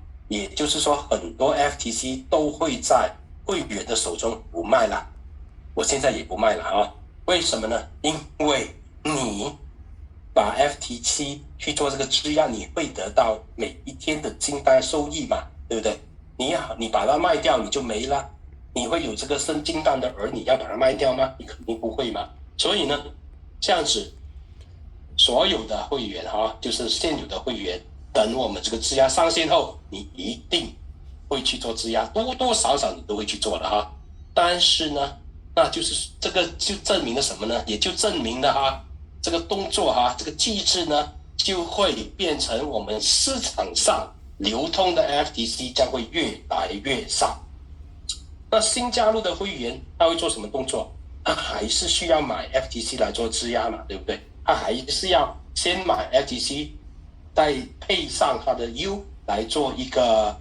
很多 FTC 都会在会员的手中不卖了。我现在也不卖了为什么呢？因为你把 FTC 去做这个质押，你会得到每一天的净单收益嘛，对不对？你把它卖掉你就没了，你会有这个生金蛋的你要把它卖掉吗？你肯定不会嘛。所以呢，这样子所有的会员就是现有的会员，等我们这个质押上线后，你一定会去做质押，多多少少你都会去做的但是呢，那就是这个就证明了什么呢？也就证明了这个动作这个机制呢，就会变成我们市场上流通的 FTC 将会越来越少。那新加入的会员他会做什么动作？他还是需要买 FTC 来做质押嘛，对不对？他还是要先买 FTC， 再配上他的 U 来做一个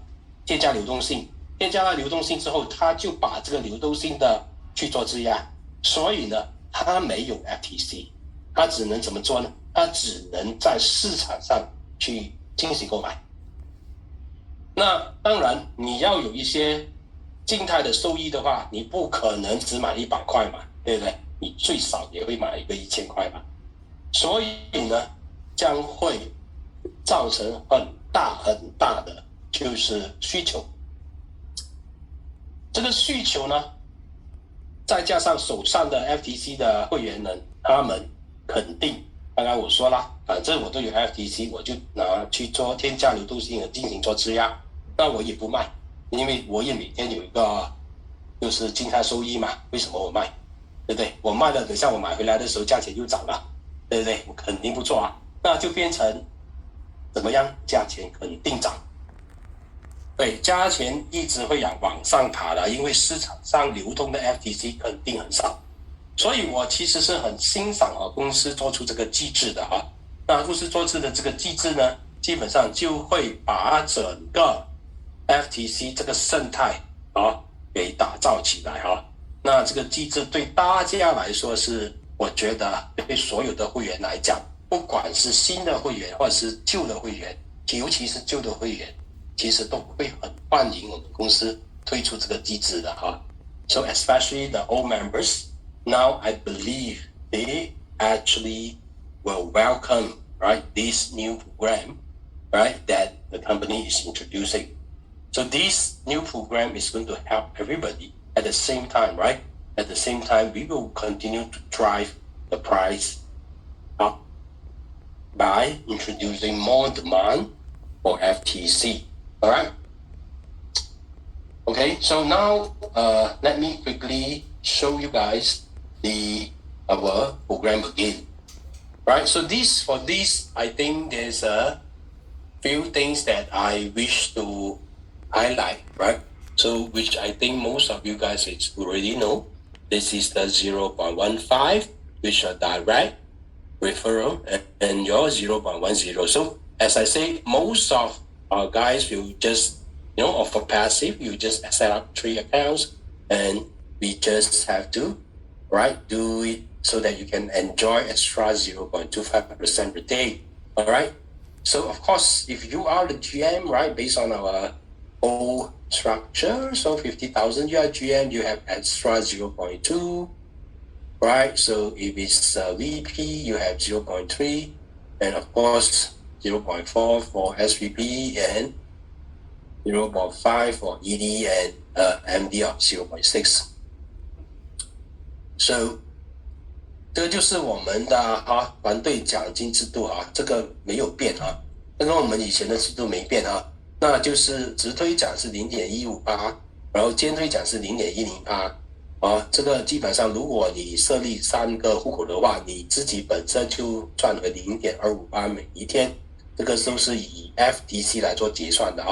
添加流动性。添加了流动性之后，他就把这个流动性的去做质押，所以呢，他没有 FTC， 他只能怎么做呢？他只能在市场上去进行购买。那当然，你要有一些静态的收益的话，你不可能只买100块嘛，对不对？你最少也会买一个1000块嘛。所以呢，将会造成很大的就是需求。这个需求呢，再加上手上的 FTC 的会员人，他们肯定，刚刚我说了，反正我都有 FTC， 我就拿去做添加流动性进行做质押，那我也不卖，因为我也每天有一个就是静态收益嘛。为什么我卖？对不对？我卖了，等下我买回来的时候价钱又涨了，对不对？我肯定不做那就变成怎么样？价钱肯定涨。对，价钱一直会往上爬的，因为市场上流通的 FTC 肯定很少，所以我其实是很欣赏公司做出这个机制的那公司做出的这个机制呢，基本上就会把整个 FTC 这个生态给打造起来那这个机制对大家来说是，我觉得对所有的会员来讲，不管是新的会员或者是旧的会员，尤其是旧的会员，其实都会很欢迎我们公司推出这个机制的So especially the old members, now I believe they actually will welcome this new program that the company is introducing. So this new program is going to help everybody at the same time, right? At the same time, we will continue to drive the price up by introducing more demand for FTC. All right. Okay, so now let me quickly show you guys our program again. Right, so for this, I think there's a few things that I wish to highlight, right? So which I think most of you guys already know. This is the 0.15, which are direct referral, and your 0.10. So as I say, most of our guys will just, or for passive, you just set up 3 accounts and we just have to, right, do it so that you can enjoy extra 0.25% per day. All right. So of course, if you are the GM, right, based on our old structure, so 50,000 you are GM, you have extra 0.2, right? So if it's VP, you have 0.3, and of course 0.4 for SVP and 0.5 for ED and MD of 0.6. So 这个就是我们的团队奖金制度这个没有变跟我们以前的制度没变那就是直推奖是 0.158%， 然后间推奖是 0.108%这个基本上如果你设立3个户口的话，你自己本身就赚回 0.258 每一天，这个都是以 FTC 来做结算的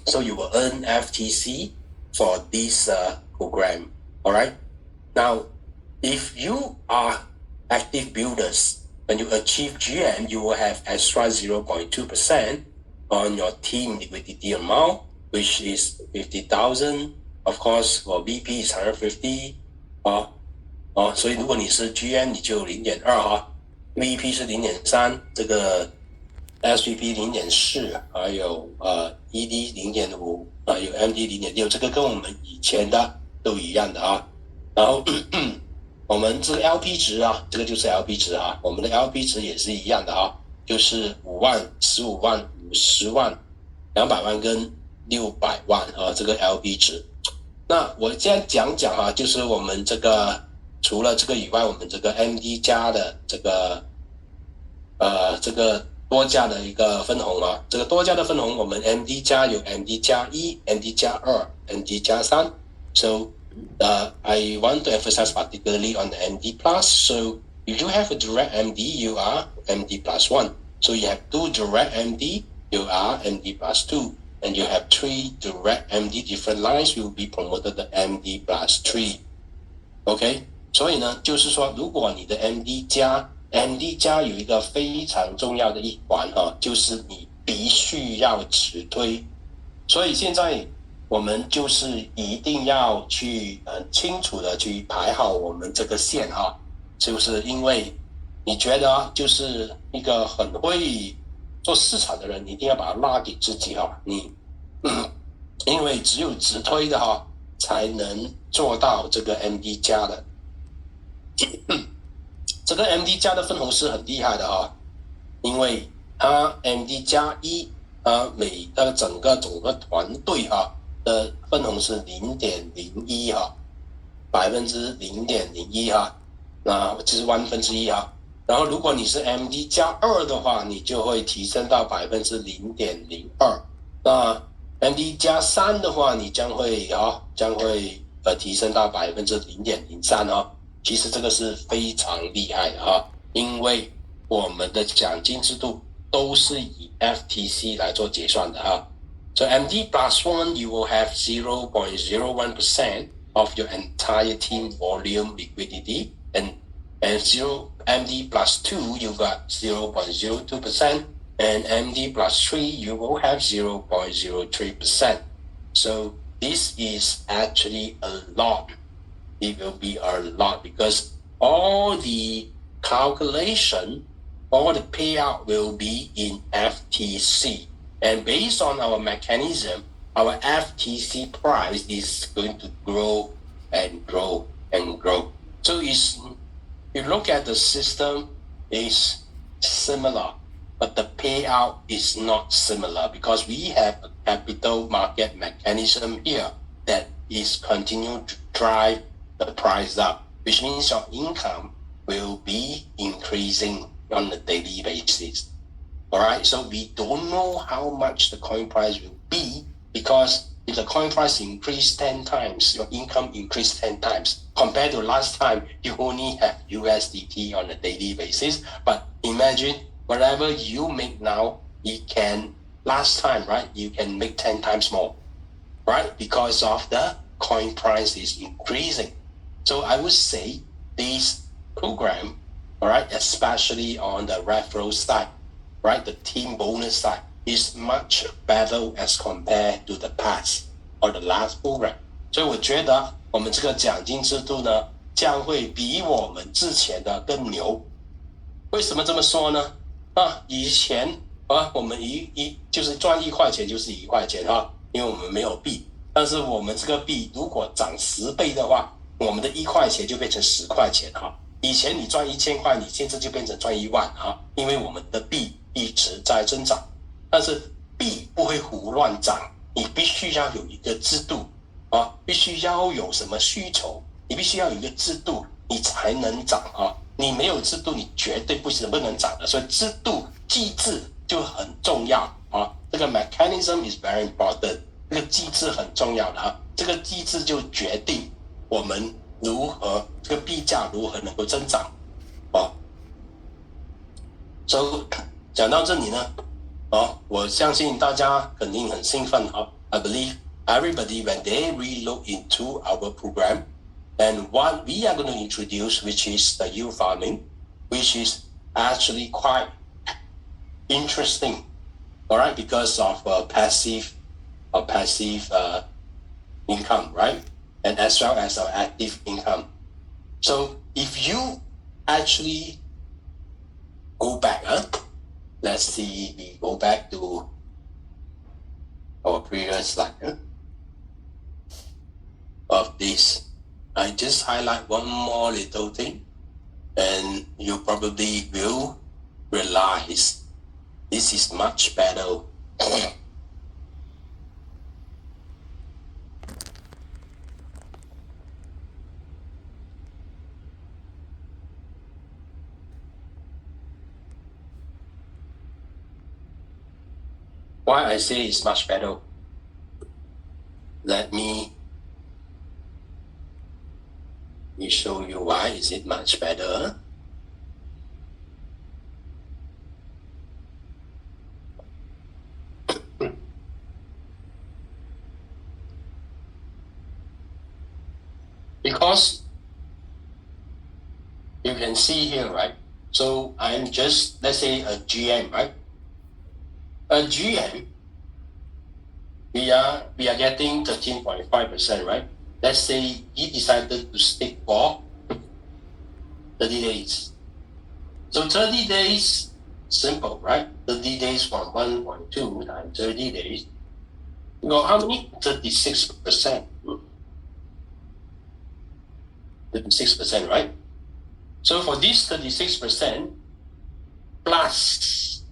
So you will earn FTC for this program. Alright? Now, if you are active builders, when you achieve GM, you will have extra 0.2% on your team liquidity amount, which is 50,000. Of course, for VP is 150. 所以如果你是 GM， 你就 0.2 VP 是 0.3， 这个 SVP 0.4， 还有ED 0.5， 还有 MD 0.6， 这个跟我们以前的都一样的然后我们这个 LP 值这个就是 LP 值我们的 LP 值也是一样的就是5万、15万、50万、200万跟600万这个 LP 值。那我现在讲就是我们这个除了这个以外，我们这个 MD 加的这个多价的一个分红这个多价的分红，我们 MD 加有 MD 加1、MD 加2、MD 加3。So I want to emphasize particularly on the MD plus. So if you have a direct MD, you are MD plus 1. So you have 2 direct MD, you are MD plus 2. And you have 3 direct MD different lines, you will be promoted to MD plus 3. OK? 所以呢，就是说，如果你的 MD 加有一个非常重要的一环就是你必须要直推。所以现在我们就是一定要去清楚的去排好我们这个线就是因为你觉得就是一个很会做市场的人，你一定要把它拉给自己因为只有直推的才能做到这个 MD 加的。这个 MD 加的分红是很厉害的因为它 MD 加1整个团队的分红是 0.01 0.01那就是1/1然后如果你是 MD 加2的话，你就会提升到 0.02%那 MD 加3的话，你将会提升到 0.03%其实这个是非常厉害的因为我们的奖金制度都是以 FTC 来做结算的So MD plus 1, you will have 0.01% of your entire team volume liquidity, and MD plus 2, you got 0.02%, and MD plus 3, you will have 0.03%. So this is actually a lot. It will be a lot because all the calculation, all the payout will be in FTC. And based on our mechanism, our FTC price is going to grow and grow and grow. So if you look at the system, it's similar, but the payout is not similar because we have a capital market mechanism here that is continuing to drive the price up, which means your income will be increasing on a daily basis. Alright, so we don't know how much the coin price will be because if the coin price increased 10 times, your income increased 10 times. Compared to last time, you only have USDT on a daily basis. But imagine whatever you make now, last time, right, you can make 10 times more, right? Because of the coin price is increasing. So I would say this program, alright, especially on the referral side, right, the team bonus side, is much better as compared to the past or the last program。所以我觉得我们这个奖金制度呢，将会比我们之前的更牛。为什么这么说呢？以前我们就是赚1块钱就是1块钱因为我们没有币。但是我们这个币如果涨10倍的话，我们的1块钱就变成10块钱以前你赚1000块，你现在就变成赚1万因为我们的币一直在增长。但是币不会胡乱涨，你必须要有一个制度必须要有什么需求，你必须要有一个制度，你才能涨你没有制度，你绝对不能涨的。所以制度机制就很重要这个 mechanism is very important， 这个机制很重要的这个机制就决定我们如何这个币价如何能够增长所以讲到这里呢我相信大家肯定很兴奋I believe everybody when they re-look into our program and what we are going to introduce, which is the yield farming, which is actually quite interesting, all right, because of passive income, right, and as well as our active income. So if you actually go back, let's see, we go back to our previous slide of this. I just highlight one more little thing, and you probably will realize this is much better. Why I say it's much better? Let me show you why is it much better. Because you can see here, right? So I'm just, let's say a GM, right? A GM, we are getting 13.5%, right? Let's say he decided to stick for 30 days. So 30 days, simple, right? 30 days from 1.2 times 30 days. You got how many? 36%. 36%, right? So for this 36% plus,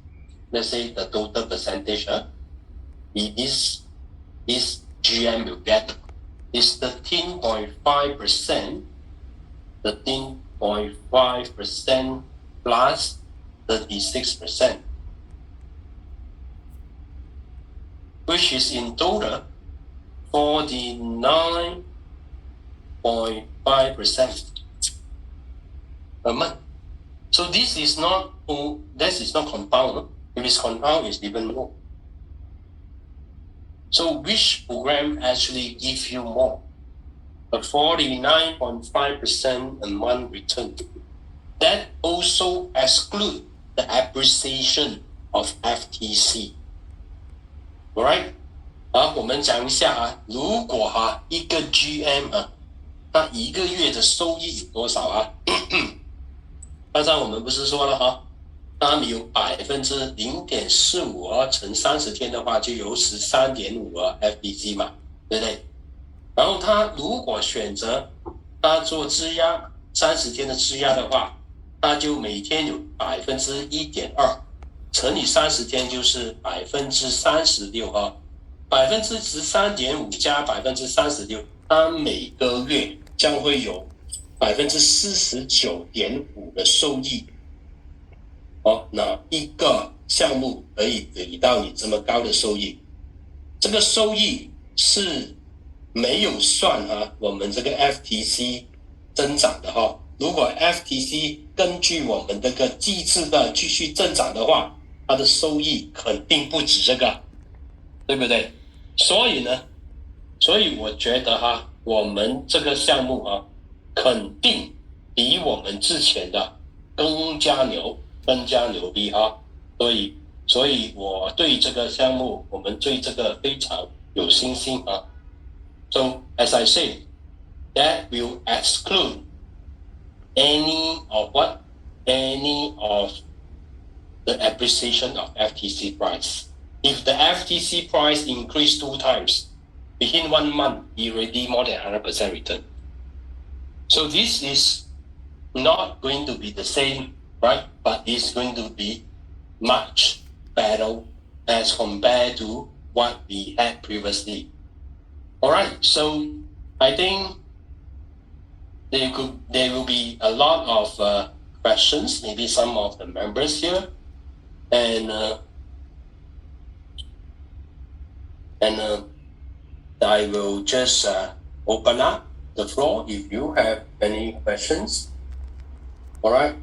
let's say the total percentage, this GM will get is 13.5%, 13.5% plus 36%, which is in total 49.5% a month. So this is not compound. If it's compound, it's even more. So which program actually gives you more? A 49.5% a month return. That also excludes the appreciation of FTC. Alright? 我们讲一下如果一个 GM 他一个月的收益有多少刚才我们不是说了他有 0.45% 乘30天的话就有 13.5 FTC 嘛，对不对？然后他如果选择他做质押30天的质押的话，他就每天有 1.2%， 乘以30天就是36%， 13.5% 加 36%， 他每个月将会有 49.5% 的收益。那一个项目可以给到你这么高的收益，这个收益是没有算我们这个 FTC 增长的如果 FTC 根据我们这个机制的继续增长的话，它的收益肯定不止这个，对不对？所以我觉得我们这个项目肯定比我们之前的更加牛逼所以我对这个项目，我们对这个非常有信心啊。So as I said, that will exclude any of the appreciation of FTC price. If the FTC price increased 2 times within 1 month, you already more than 100% return. So this is not going to be the same, right? But it's going to be much better as compared to what we had previously. All right, so I think there will be a lot of questions, maybe some of the members here, and I will just open up the floor if you have any questions. All right.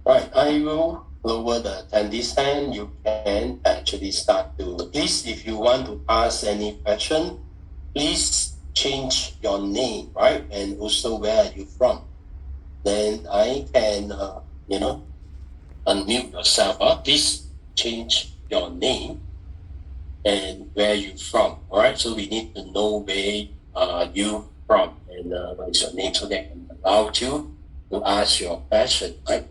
Right, I will lower the attendees hand. You can actually start to, please, if you want to ask any question, please change your name, right? And also where are you from? Then I can, unmute yourself. Please change your name and where you from, all right? So we need to know where are you from and what is your name so that can allow you to ask your question, right?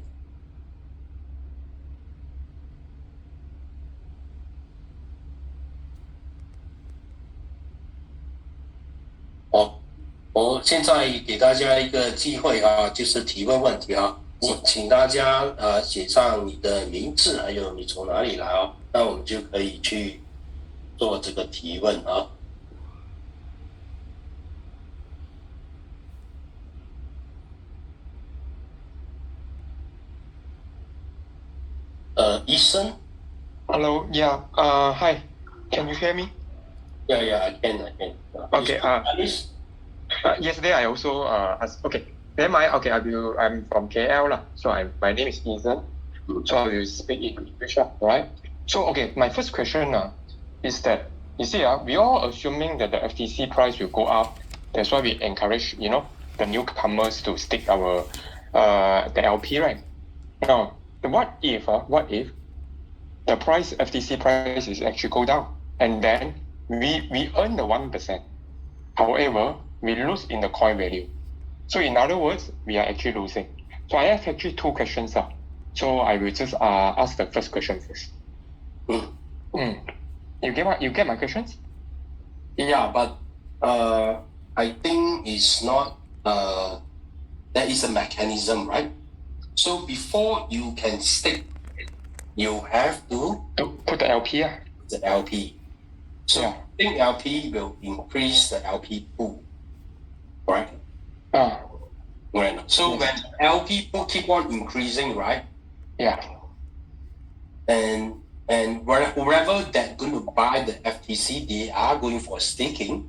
我现在给大家一个机会啊，就是提问问题啊，请大家写上你的名字，还有你从哪里来哦，那我们就可以去做这个提问啊。医生。Hello, yeah. Hi. Can you hear me? Yeah, I can. Okay. Yesterday I also asked. Okay. Then I'm from KL lah. So my name is Ethan. So I will speak in English, right? So okay, my first question is that you see we all assuming that the FTC price will go up. That's why we encourage the newcomers to stick our the LP, right? Now, what if the FTC price is actually go down, and then we earn the 1%. However, we lose in the coin value. So in other words, we are actually losing. So I have actually 2 questions. So I will just ask the first question first. You get my questions? Yeah, but I think it's not. There is a mechanism, right? So before you can stick, you have to put the LP. The LP. So I think LP will increase the LP pool, right? Right. So when LP pool keep on increasing, right? Yeah. And whoever that going to buy the FTC, they are going for staking.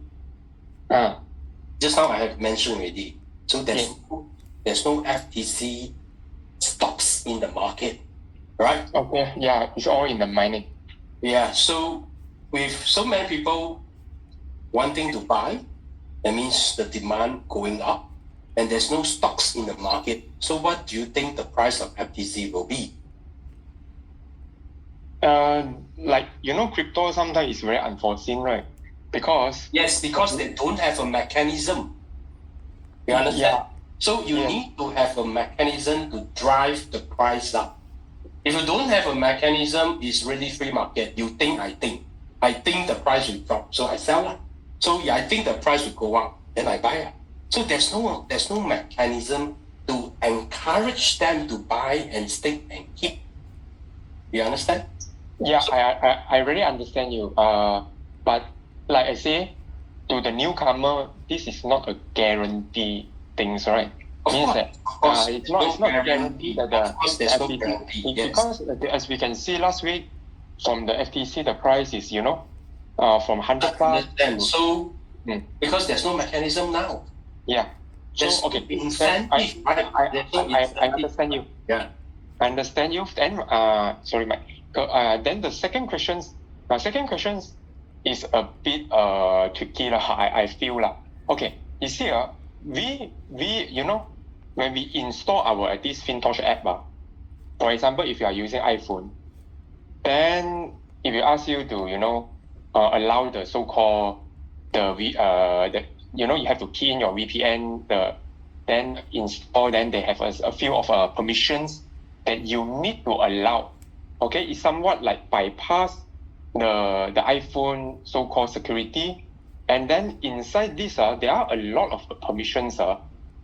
Just now I have mentioned already. So there's no FTC stocks in the market, right? Okay. Yeah, it's all in the mining. Yeah. So with so many people wanting to buy, that means the demand going up, and there's no stocks in the market. So what do you think the price of FTC will be? Crypto sometimes is very unforeseen, right? Because they don't have a mechanism. You understand? Yeah. So you need to have a mechanism to drive the price up. If you don't have a mechanism, it's really free market. You think, I think. I think the price will drop, so I sell. So I think the price will go up, then I buy. So there's no mechanism to encourage them to buy and stick and keep. You understand? Yeah, I really understand you. But like I say, to the newcomer, this is not a guarantee things, right? It's not guaranteed that the FTC, because as we can see last week from the FTC, the price is from 100 plus. So because there's no mechanism now. Yeah. So, okay, incentive, right? I understand you. Yeah. I understand you. Then, sorry, Mike. Then the second question is a bit tricky lah. I feel lah. Okay, you see, we when we install our this FinTouch app, for example, if you are using iPhone, then if you ask you to allow the so-called you have to key in your VPN, then install, then they have a few of permissions that you need to allow. Okay, it's somewhat like bypass the iPhone so-called security, and then inside this there are a lot of permissions.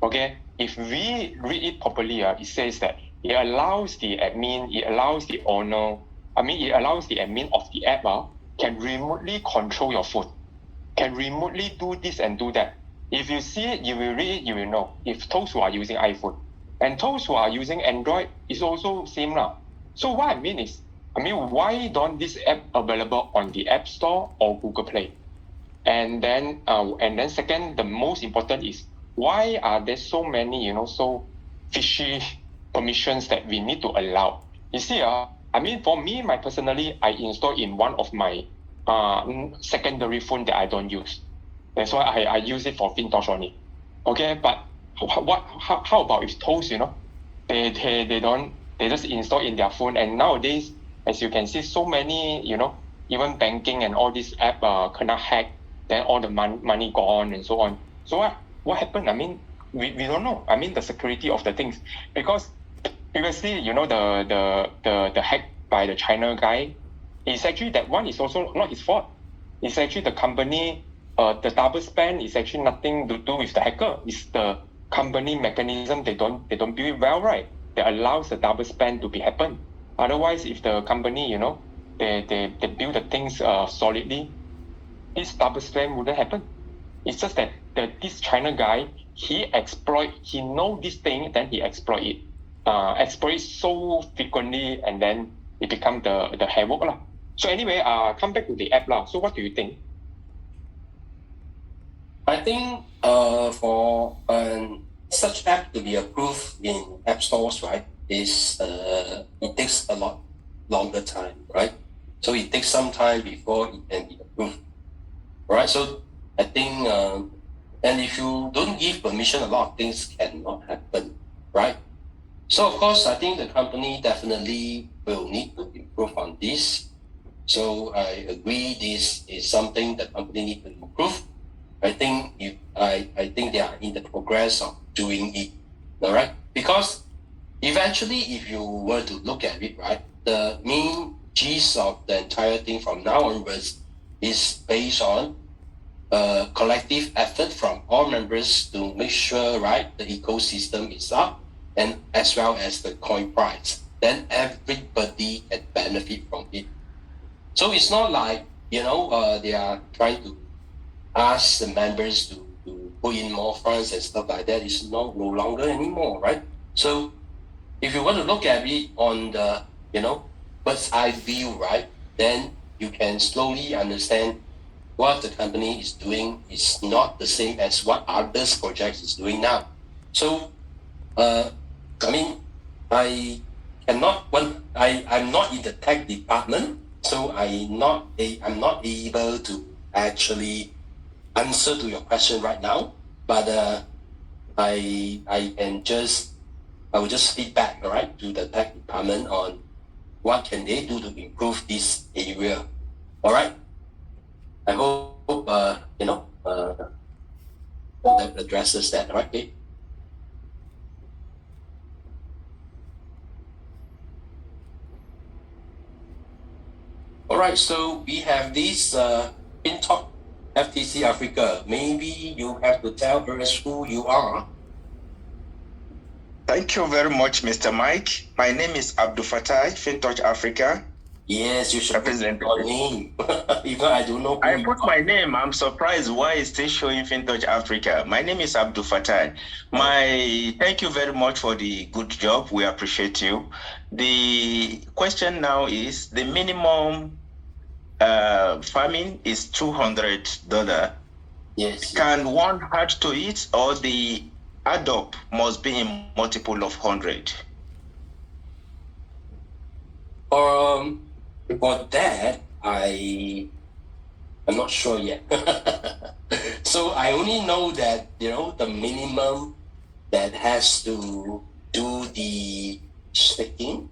Okay, if we read it properly, it says that it allows the admin, it allows the owner, it allows the admin of the app can remotely control your phone, can remotely do this and do that. If you see it, you will read it, you will know. If those who are using iPhone and those who are using Android is also same now. So what I mean is, why don't this app available on the App Store or Google Play? And then second, the most important is, why are there so many, so fishy permissions that we need to allow? You see, for me, personally, I install in one of my secondary phone that I don't use. That's why I use it for FinTouch only. Okay, but how about if those, they just install in their phone, and nowadays, as you can see, so many, even banking and all this app cannot hack, then all the money gone and so on. So what happened? We don't know. The security of the things, because previously, the hack by the China guy is actually, that one is also not his fault. It's actually the company. The double spend is actually nothing to do with the hacker. It's the company mechanism. They don't build it well, right? That allows the double spend to be happen. Otherwise, if the company, they build the things solidly, this double spend wouldn't happen. It's just that this China guy, he know this thing, then he exploit it so frequently, and then it become the havoc lah. So anyway, come back to the app lah. So what do you think? I think for such app to be approved in app stores, right, it takes a lot longer time, right? So it takes some time before it can be approved, right? So I think, and if you don't give permission, a lot of things cannot happen, right? So of course, I think the company definitely will need to improve on this. So I agree, this is something the company need to improve. I think I think they are in the progress of doing it, all right? Because eventually, if you were to look at it, right, the main gist of the entire thing from now onwards is based on collective effort from all members to make sure, right, the ecosystem is up, and as well as the coin price. Then everybody can benefit from it. So it's not like, they are trying to ask the members to put in more funds and stuff like that. It's no longer anymore, right? So if you want to look at it on the, bird's eye view, right, then you can slowly understand what the company is doing is not the same as what others projects is doing now. So, I'm not in the tech department, so I'm not able to actually answer to your question right now, but I will just feedback, all right, to the tech department on what can they do to improve this area. All right, I hope that addresses that. All right, okay? All right, so we have this FinTalk FTC Africa. Maybe you have to tell us who you are. Thank you very much, Mr. Mike. My name is Abdul Fatai, FinTouch Africa. Yes, you should put your name. Even I don't know. I put my name. I'm surprised why it's still showing FinTouch Africa. My name is Abdul Fatai. Thank you very much for the good job. We appreciate you. The question now is, the minimum farming is $200. Yes. Can one add to it, or the add up must be in multiple of 100. For that, I'm not sure yet. So I only know that, the minimum that has to do the staking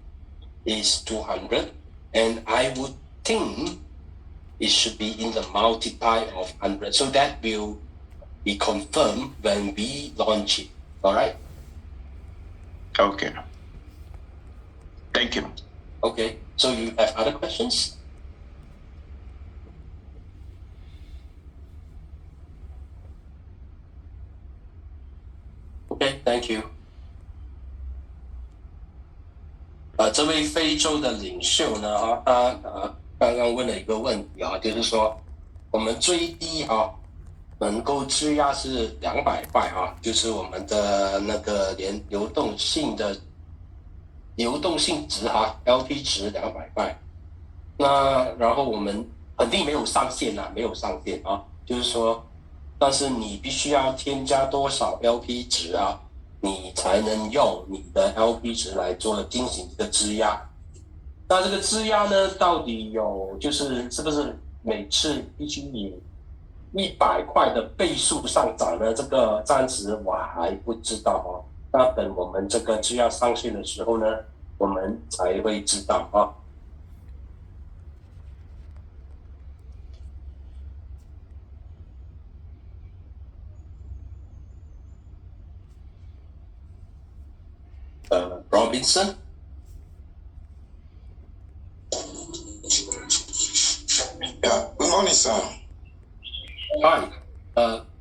is 200, and I would think it should be in the multiply of 100. So that will be confirmed when we launch it. All right? Okay. Thank you. Okay. So you have other questions? Okay, thank you. 这位非洲的领袖呢，他刚刚问了一个问题就是说，我们最低能够质押是200块就是我们的那个流动性值LP 值200块。那然后我们肯定没有上限就是说，但是你必须要添加多少 LP 值你才能用你的 LP 值来进行这个质押。那这个质押呢，到底是不是每次必须以100块的倍数上涨呢？这个暂时我还不知道那等我们这个质押上线的时候呢，我们才会知道Robinson. Yeah, good morning, sir. Hi.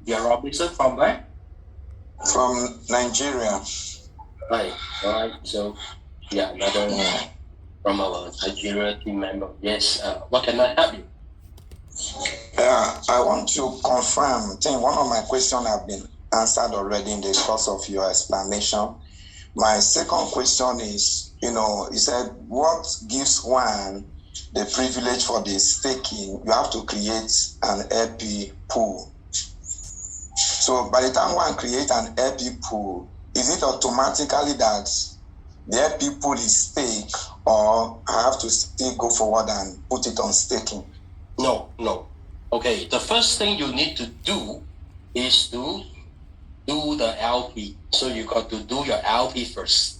You're Robinson from where? From Nigeria. Hi. All right. So, yeah, another from our Nigeria team member. Yes. What can I help you? Yeah, I want to confirm. I think one of my questions have been answered already in the course of your explanation. My second question is, you said what gives one the privilege for the staking? You have to create an LP pool. So by the time one creates an LP pool, is it automatically that the LP pool is stake, or I have to still go forward and put it on staking? No. Okay, the first thing you need to do is to do the LP. So you got to do your LP first.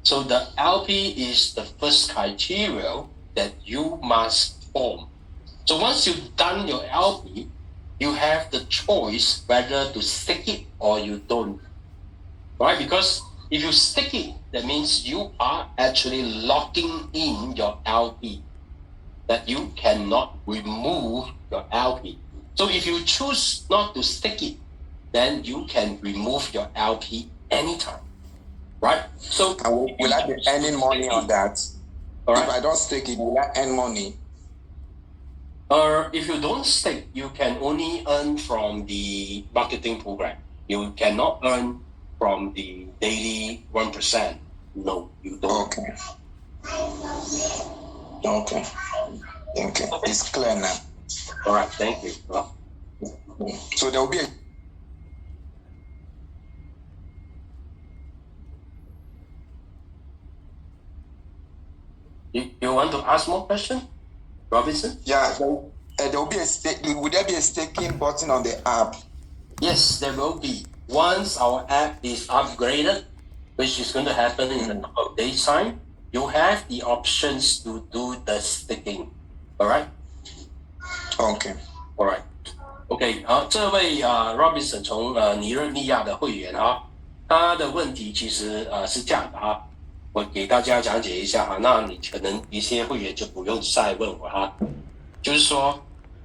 So the LP is the first criteria that you must form. So once you've done your LP, you have the choice whether to stick it or you don't. Right? Because if you stick it, that means you are actually locking in your LP, that you cannot remove your LP. So if you choose not to stick it, then you can remove your LP anytime, right? So will I be earning money on that? All right. If I don't stake it, will I earn money? If you don't stake, you can only earn from the marketing program. You cannot earn from the daily 1%. No, you don't. Okay. It's clear now. All right, thank you. So there will be a You want to ask more question, Robinson? Yeah, there will be a stake. Would there be a staking button on the app? Yes, there will be. Once our app is upgraded, which is going to happen in a couple of days' time, you have the options to do the staking. All right? Okay. All right. OK， 好，这位Robinson 从尼日利亚的会员他的问题其实是这样的我给大家讲解一下那你可能一些会员就不用再问我就是说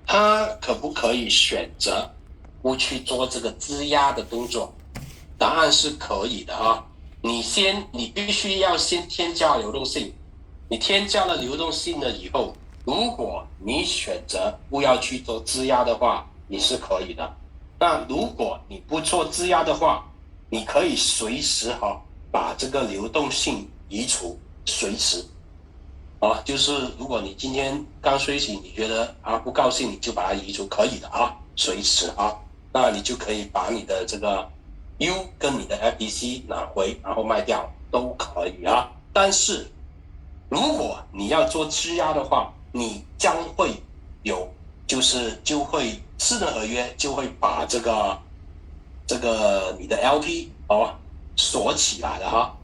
他可不可以选择不去做这个质押的动作？答案是可以的你必须要先添加流动性，你添加了流动性了以后，如果你选择不要去做质押的话，你是可以的。那如果你不做质押的话，你可以随时把这个流动性移除，随时就是如果你今天刚睡醒，你觉得不高兴，你就把它移除，可以的随时那你就可以把你的这个 U 跟你的 FTC 拿回然后卖掉都可以啊。但是如果你要做质押的话，你将会有就会私人合约就会把这个你的 LP 锁起来了哈。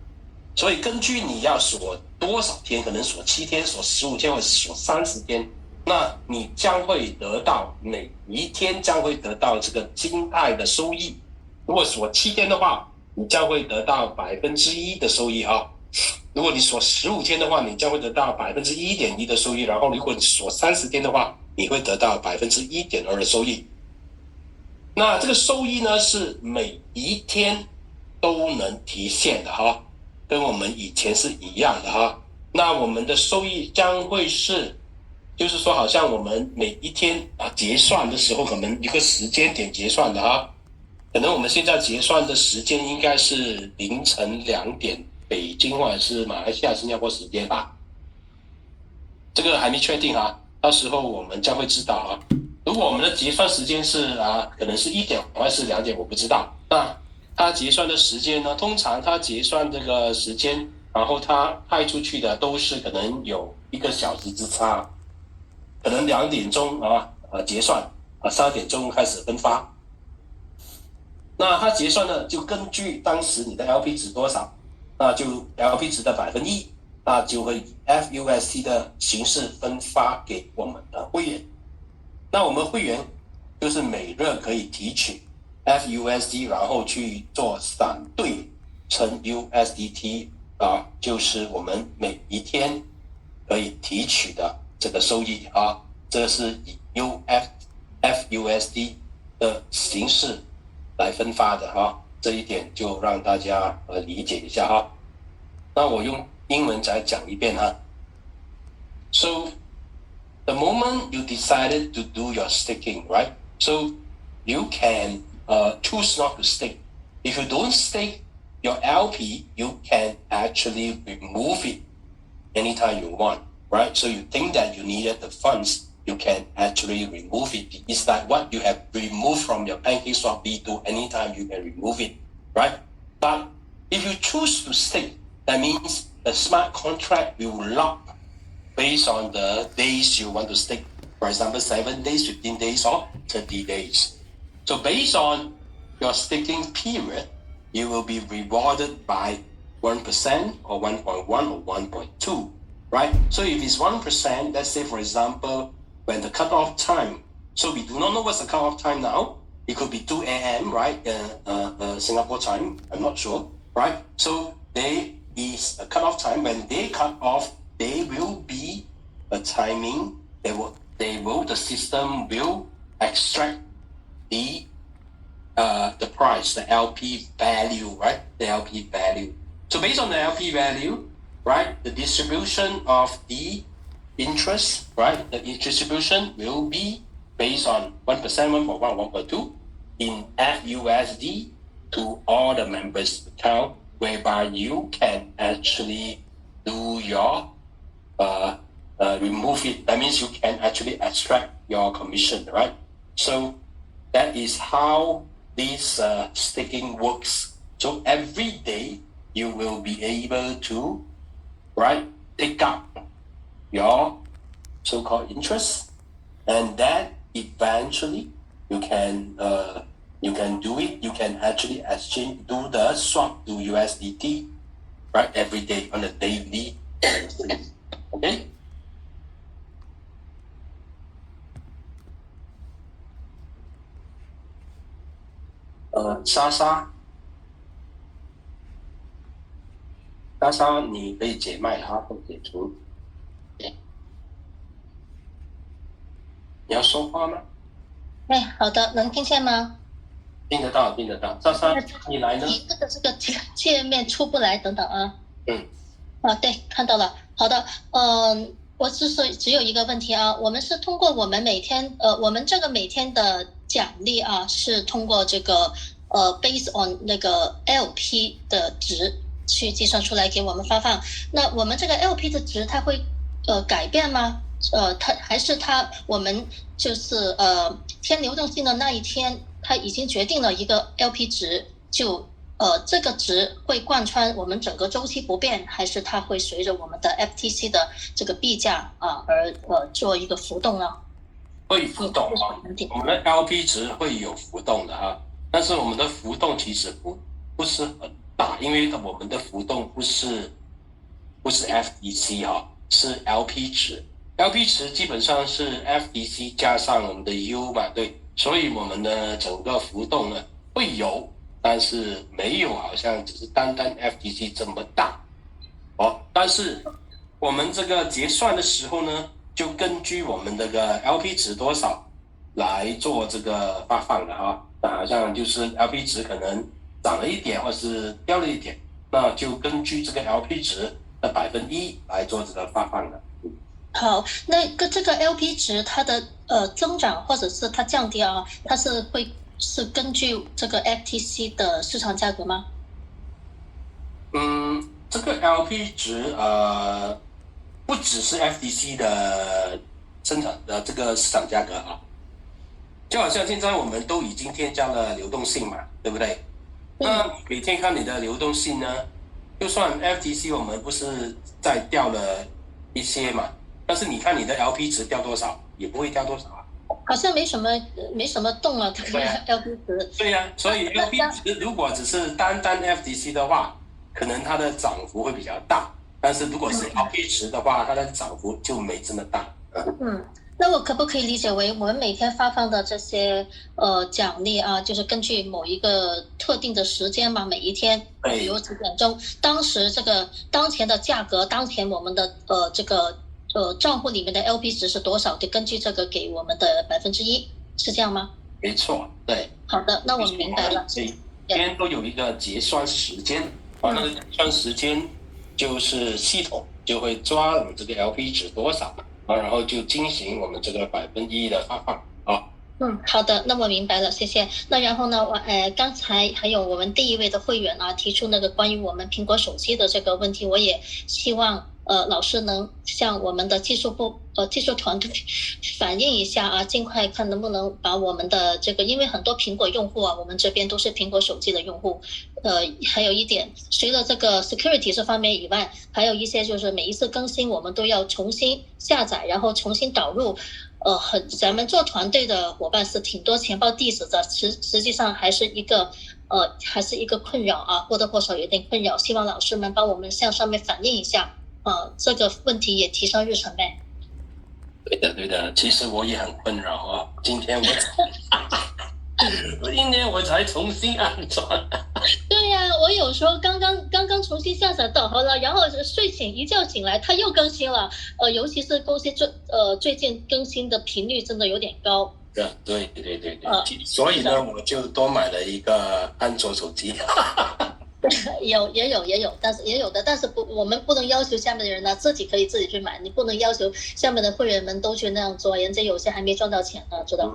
所以根据你要锁多少天，可能锁7天、锁15天或者锁30天，那你将会得到每一天将会得到这个静态的收益。如果锁7天的话，你将会得到1%的收益啊。如果你锁15天的话，你将会得到1.1%的收益。然后如果你锁30天的话，你会得到1.2%的收益。那这个收益呢，是每一天都能提现的哈，跟我们以前是一样的哈。那我们的收益将会是，就是说好像我们每一天结算的时候，可能一个时间点结算的哈。可能我们现在结算的时间应该是凌晨2点北京或者是马来西亚、新加坡时间吧，这个还没确定啊，到时候我们将会知道啊。如果我们的结算时间是可能是1点或者是2点，我不知道。那它结算的时间呢？通常它结算这个时间，然后它派出去的都是可能有1个小时之差，可能2点钟结算3点钟开始分发。那它结算呢，就根据当时你的 LP 值多少，那就 LP 值的1%，那就会以 FUSD 的形式分发给我们的会员。那我们会员就是每日可以提取 FUSD， 然后去做闪兑成 USDT 就是我们每一天可以提取的这个收益啊，这是以 FUSD 的形式来分发的哈，这一点就让大家理解一下哈。那我用英文再讲一遍哈。So the moment you decided to do your staking, right? So you can choose not to stake. If you don't stake your LP, you can actually remove it anytime you want, right? So you think that you needed the funds, you can actually remove it. It's like what you have removed from your PancakeSwap V2, anytime you can remove it, right? But if you choose to stake, that means the smart contract will lock based on the days you want to stake. For example, 7 days, 15 days, or 30 days. So based on your staking period, you will be rewarded by 1% or 1.1 or 1.2, right? So if it's 1%, let's say, for example, when the cutoff time, so we do not know what's the cutoff time now. It could be 2 a.m., right? Singapore time, I'm not sure, right? So there is a cutoff time. When they cut off, there will be a timing. The system will extract the price, the LP value, right? The LP value. So based on the LP value, right, the distribution of the interest, right, the distribution will be based on 1%, 1.1, 1.2 in FUSD to all the members' account, whereby you can actually do your remove it. That means you can actually extract your commission, right? So that is how this staking works. So every day you will be able to, right, take up your so-called interest, and that eventually you can do it. You can actually do the swap to USDT, right, every day on a daily basis. Okay. 莎莎，你可以解麦哈，或解除。你要说话吗？好的，能听见吗？听得到。莎莎，你来呢？这个界面出不来，等等啊。对，看到了。好的，我只有一个问题啊，我们是通过我们每天我们这个每天的奖励啊，是通过这个based on 那个 LP 的值去计算出来给我们发放。那我们这个 LP 的值它会改变吗？我们就是填流动性的那一天，它已经决定了一个 LP 值，就这个值会贯穿我们整个周期不变，还是它会随着我们的 FTC 的这个币价而做一个浮动呢？会浮动啊，我们的 LP 值会有浮动的哈，但是我们的浮动其实不是很大，因为我们的浮动不是 FTC 哈，是 LP 值。LP 值基本上是 FTC 加上我们的 U 嘛，对，所以我们的整个浮动呢会有，但是没有好像只是单单 FTC 这么大哦。但是我们这个结算的时候呢，就根据我们这个 LP 值多少来做这个发放的哈。那好像就是 LP 值可能涨了一点，或是掉了一点，那就根据这个 LP 值的1%来做这个发放的。好，那这个 LP 值它的增长或者是它降低啊，它是根据这个 FTC 的市场价格吗？这个 LP 值不只是 FTC 的生产的这个市场价格啊，就好像现在我们都已经添加了流动性嘛，对不对？那每天看你的流动性呢，就算 FTC 我们不是再掉了一些嘛，但是你看你的 LP 值掉多少，也不会掉多少啊。好像没什么动啊，这个 LP 值。对呀，所以 LP 值如果只是单 FTC 的话，可能它的涨幅会比较大，但是如果是 LP 值的话，它的涨幅就没这么大。那我可不可以理解为我们每天发放的这些奖励啊，就是根据某一个特定的时间嘛，每一天，比如几点钟，当时这个当前的价格，当前我们的这个账户里面的 LP 值是多少，就根据这个给我们的1%，是这样吗？没错，对。好的，那我明白了。每天都有一个结算时间，那个结算时间就是系统就会抓我们这个 LP 值多少。然后就进行我们这个1%的发放啊。好的，那我明白了，谢谢。那然后呢，刚才还有我们第一位的会员啊，提出那个关于我们苹果手机的这个问题，我也希望老师能向我们的技术团队反映一下啊，尽快看能不能把我们的这个，因为很多苹果用户啊，我们这边都是苹果手机的用户，还有一点，除了这个 security 这方面以外，还有一些就是每一次更新我们都要重新下载，然后重新导入。咱们做团队的伙伴是挺多钱包地址的，实际上还是一个困扰啊，或多或少有点困扰。希望老师们帮我们向上面反映一下，这个问题也提上日程呗。对的，其实我也很困扰啊。今天我才重新安装。对呀，我有时候刚刚重新下载导好了，然后一觉醒来它又更新了。尤其是公司最近更新的频率真的有点高。对。所以呢，我就多买了一个安卓手机。也有，但是我们不能要求下面的人呢，自己可以自己去买，你不能要求下面的会员们都去那样做，人家有些还没赚到钱呢，知道？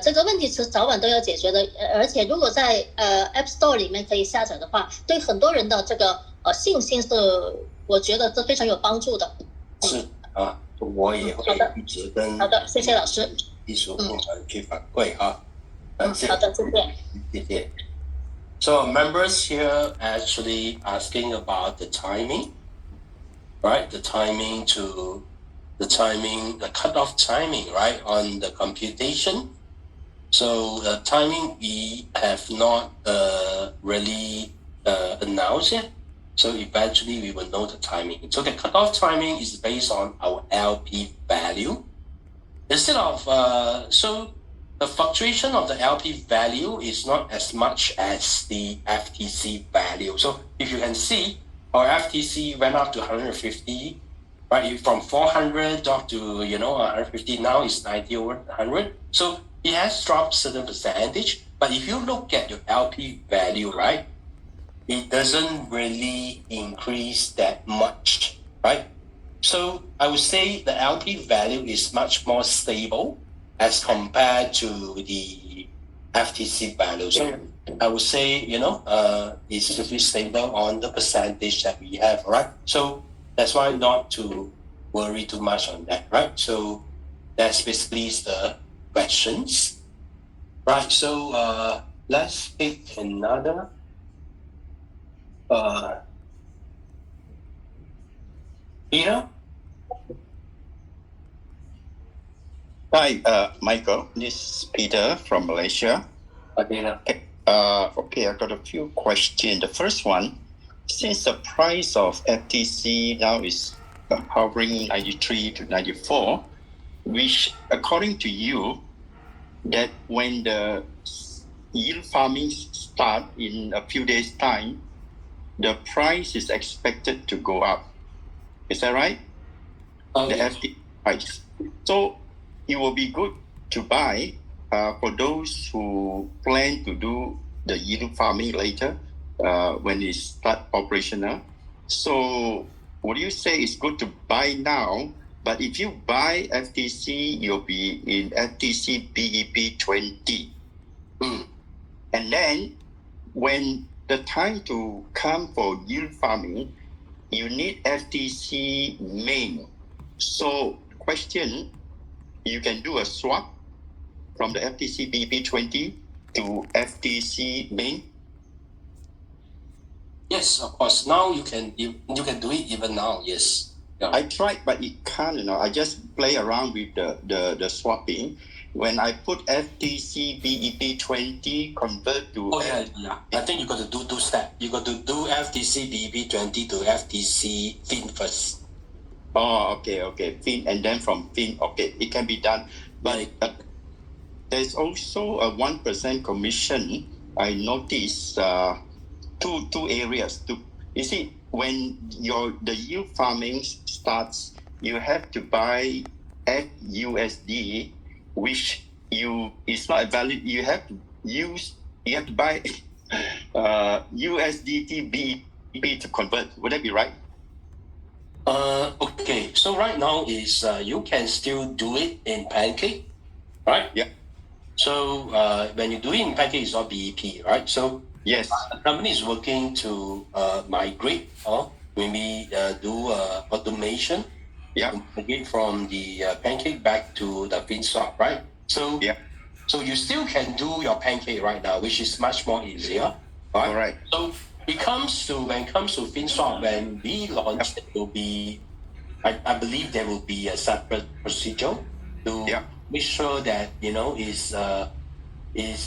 这个问题是早晚都要解决的，而且如果在App Store 里面可以下载的话，对很多人的这个信心是，我觉得是非常有帮助的。是啊，我也会一直跟好的，谢谢老师。技术部门去反馈啊。好的，谢谢。So members here actually asking about the timing, right? The cutoff timing, right, on the computation. So the timing we have not really announced yet. So eventually we will know the timing. So the cutoff timing is based on our LP value. Instead of the fluctuation of the LP value is not as much as the FTC value. So if you can see, our FTC went up to 150, right? From 400 up to 150. Now it's 90 over 100. So it has dropped certain percentage. But if you look at your LP value, right, it doesn't really increase that much, right? So I would say the LP value is much more stable as compared to the FTC value. So I would say, it's pretty stable on the percentage that we have, right? So that's why not to worry too much on that, right? So that's basically the questions, right? So let's pick another Peter? Hi, Michael. This is Peter from Malaysia. Peter. Okay, I got a few questions. The first one, since the price of FTC now is hovering 93 to 94, which according to you, that when the yield farming start in a few days' time, the price is expected to go up. Is that right? The FTC price. So it will be good to buy for those who plan to do the yield farming later when it start operational. So would you say it's good to buy now? But if you buy FTC, you'll be in FTC BEP 20. And then when the time to come for yield farming, you need FTC main. So question, you can do a swap from the FTC BEP 20 to FTC main? Yes, of course. Now you can do it even now. Yes. Yeah. I tried, but it can't. I just play around with the swapping. When I put FTC BEP 20 convert to I think you got to do two steps. You got to do FTC BEP 20 to FTC FIN first. Oh, okay. FIN, and then from FIN, okay, it can be done. But there's also a 1% commission. I noticed two areas. You see, when the yield farming starts, you have to buy FUSD, which is not valid. You have to buy USDT BEP to convert. Would that be right? Okay. So right now is you can still do it in Pancake, right? Yeah. So when you do it in Pancake, it's all BEP, right? So yes, the company is working to migrate or maybe do automation. Yeah. Migrate from the Pancake back to the FinSwap, right? So yeah. So you still can do your Pancake right now, which is much more easier, right? All right. So when it comes to FinSwap, when we launch, it will be, I believe there will be a separate procedure to make sure that is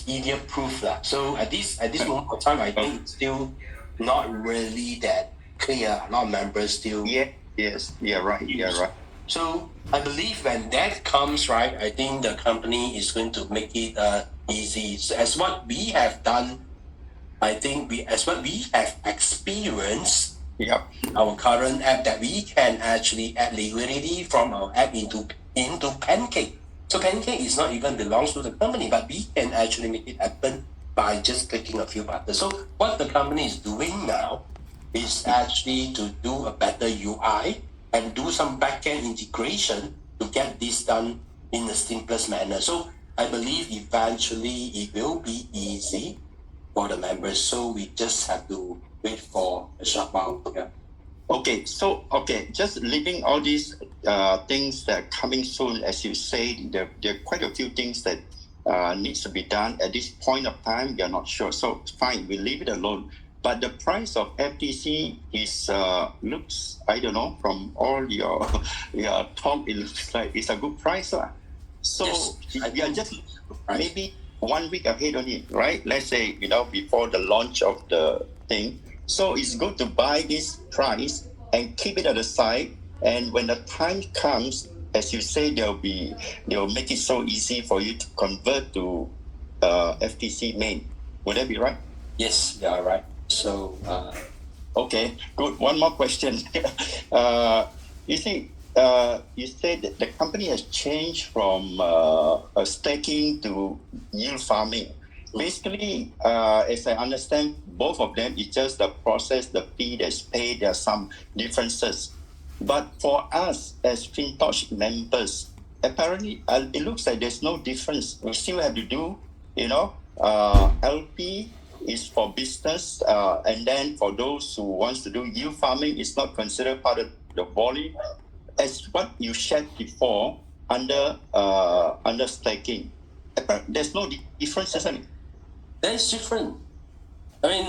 easier proof lah. So at this moment of time, I think it's still not really that clear. A lot of members still right. So I believe when that comes, right, I think the company is going to make it easy. So as what we have done, I think as what we have experienced, our current app, that we can actually add liquidity from our app into Pancake. So Pancake is not even belongs to the company, but we can actually make it happen by just clicking a few buttons. So what the company is doing now is actually to do a better UI and do some backend integration to get this done in the simplest manner. So I believe eventually it will be easy for the members. So we just have to wait for a short while. Yeah. Okay, so just leaving all these things that are coming soon, as you say, there are quite a few things that needs to be done at this point of time. We are not sure, so fine, we leave it alone. But the price of FTC is looks, I don't know, from all your talk, it looks like it's a good price, So we are just maybe 1 week ahead on it, right? Let's say before the launch of the thing. So it's good to buy this price and keep it at the side. And when the time comes, as you say, they'll make it so easy for you to convert to FTC main. Would that be right? Yes, you are right. So okay, good. One more question. You see, you said that the company has changed from staking to yield farming. Basically, as I understand, both of them, it's just the process, the fee that's paid, there are some differences. But for us as FinTouch members, apparently it looks like there's no difference. We still have to do, LP is for business, and then for those who wants to do yield farming, it's not considered part of the volume. As what you shared before, under staking, there's no difference, isn't it? That is different. I mean,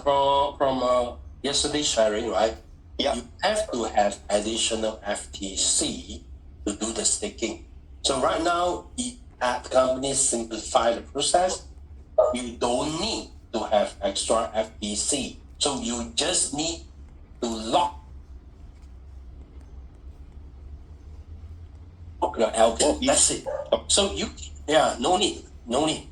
from yesterday sharing, right? Yeah. You have to have additional FTC to do the staking. So right now, at companies simplify the process. You don't need to have extra FTC. So you just need to lock your LP. Oh, That's it. So no need.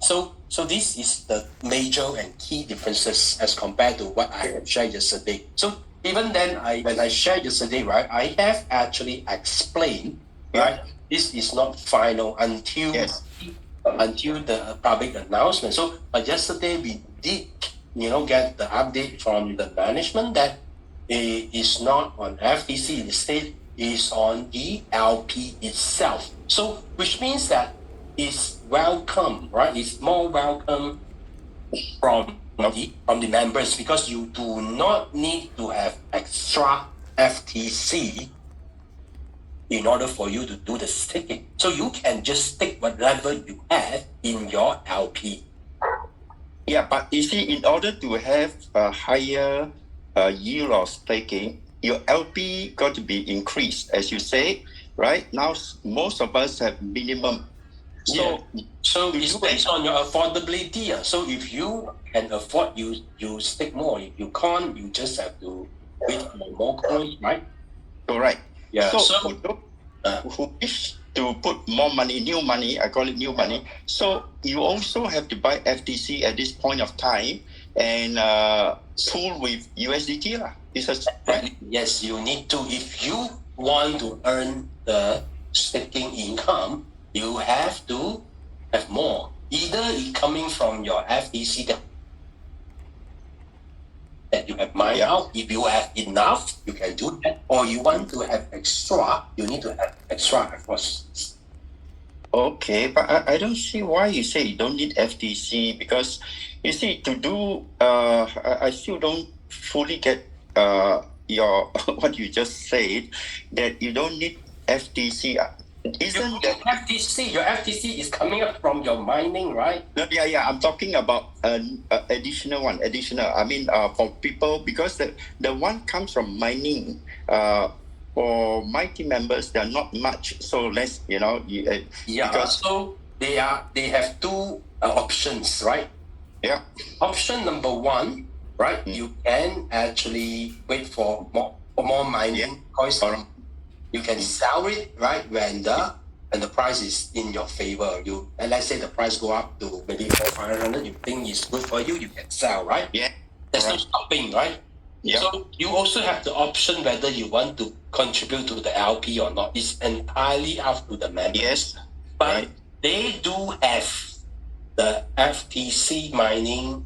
So this is the major and key differences as compared to what I have shared yesterday. So even then, when I shared yesterday, right, I have actually explained, right, this is not final until the public announcement. So, but yesterday we did, get the update from the management that it is not on FTC, instead is on the LP itself. So, which means that it's welcome, right? It's more welcome from the members, because you do not need to have extra FTC in order for you to do the staking. So you can just stake whatever you have in your LP. Yeah, but you see, in order to have a higher yield of staking, your LP got to be increased, as you say, right? Now, most of us have minimum. So it's based on your affordability. So if you can afford, you stake more. If you can't, you just have to wait for more coins, right? Correct. Yeah. So who wish to put more money, new money, I call it new money. So you also have to buy FTC at this point of time and pool with USDT. Right? Yes, you need to. If you want to earn the staking income, you have to have more. Either it coming from your FTC that you have mined out. If you have enough, you can do that. Or you want to have extra, you need to have extra, of course. Okay, but I don't see why you say you don't need FTC, because you see, to do, I still don't fully get your what you just said, that you don't need FTC. Isn't that FTC? Your FTC is coming up from your mining, right? Yeah. I'm talking about an additional one. I mean, for people, because the one comes from mining. For my team members, they're not much, so less. Because so they have two options, right? Yeah. Option number one, right? You can actually wait for more mining coins. You can sell it, right, when the price is in your favor. And let's say the price go up to maybe 400-500, you think it's good for you, you can sell, right? Yeah. There's no stopping, right? Yeah. So you also have the option whether you want to contribute to the LP or not. It's entirely up to the members. Yes. But they do have the FTC mining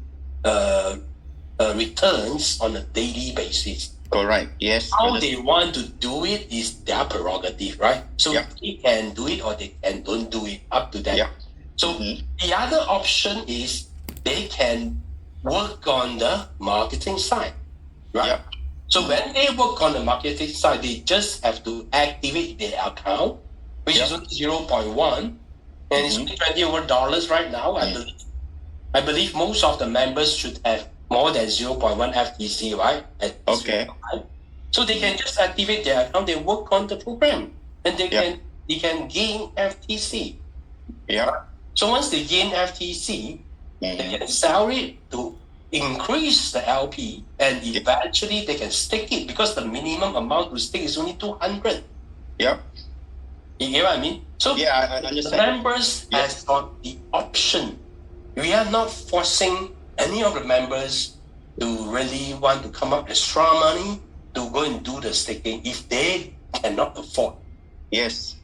returns on a daily basis. Correct. Yes. How they want to do it is their prerogative, right? So they can do it or they can don't do it, up to them. Yeah. So the other option is they can work on the marketing side, right? Yeah. So when they work on the marketing side, they just have to activate their account, which is only 0.1, and it's $20 right now. I believe most of the members should have more than 0.1 FTC, right? Okay. So they can just activate their account, they work on the program, and they can gain FTC. Yeah. So once they gain FTC, they can sell it to increase the LP, and eventually they can stake it, because the minimum amount to stake is only 200. Yeah. You get what I mean? So I understand. The members has got the option. We are not forcing any of the members to really want to come up extra money to go and do the staking if they cannot afford. Yes.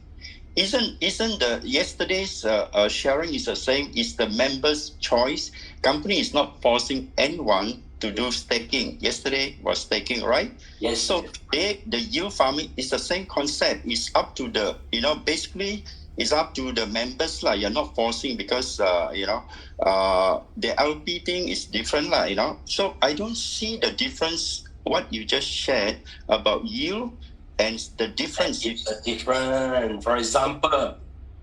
Isn't the yesterday's sharing is the same? Is the members' choice? Company is not forcing anyone to do staking. Yesterday was staking, right? Yes. So the yield farming is the same concept. It's up to the basically it's up to the members lah. You're not forcing, because the LP thing is different lah. So I don't see the difference. What you just shared about yield. And the difference is different. For example,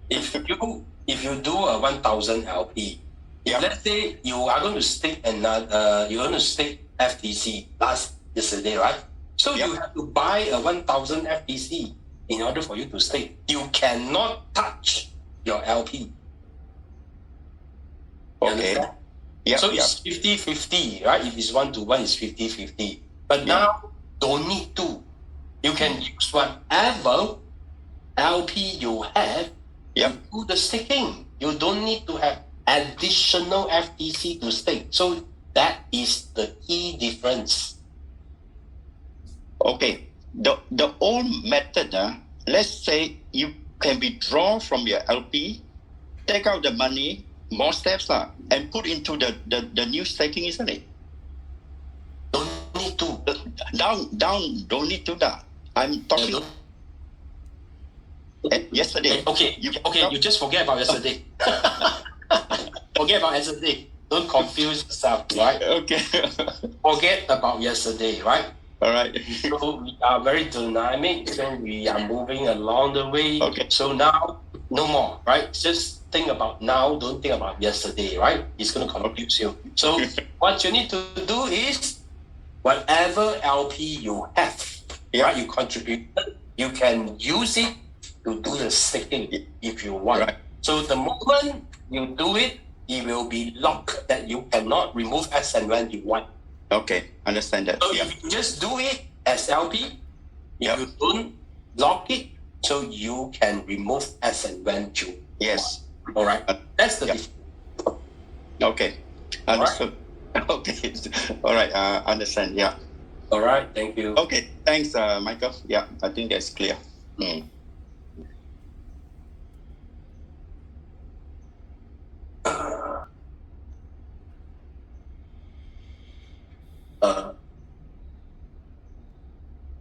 if you do a 1,000 LP, let's say you are going to stake you're going to stake FTC. yesterday, right? So you have to buy a 1,000 FTC in order for you to stake. You cannot touch your LP. You understand? So it's 50-50, right? If it's 1-to-1, it's 50-50. But now, don't need to. You can use whatever LP you have to do the staking. You don't need to have additional FTC to stake. So that is the key difference. Okay. The old method, let's say you can withdraw from your LP, take out the money, more steps, and put into the new staking, isn't it? Don't need to. Down, don't need to that. I'm talking yesterday. Okay, you just forget about yesterday. Forget about yesterday. Don't confuse yourself, right? Okay. Forget about yesterday, right? All right. So we are very dynamic, so we are moving along the way. Okay. So now, no more, right? Just think about now, don't think about yesterday, right? It's going to confuse you. So what you need to do is, whatever LP you have, right, you contribute, you can use it to do the staking if you want. Right. So the moment you do it, it will be locked that you cannot remove as and when you want. Okay, understand that. So if you just do it as LP, if you don't lock it, so you can remove as and when you want. All right, that's the difference. Okay, understood. Right. Okay, all right, understand. Yeah. All right, thank you. Okay, thanks, Michael. Yeah, I think that's clear.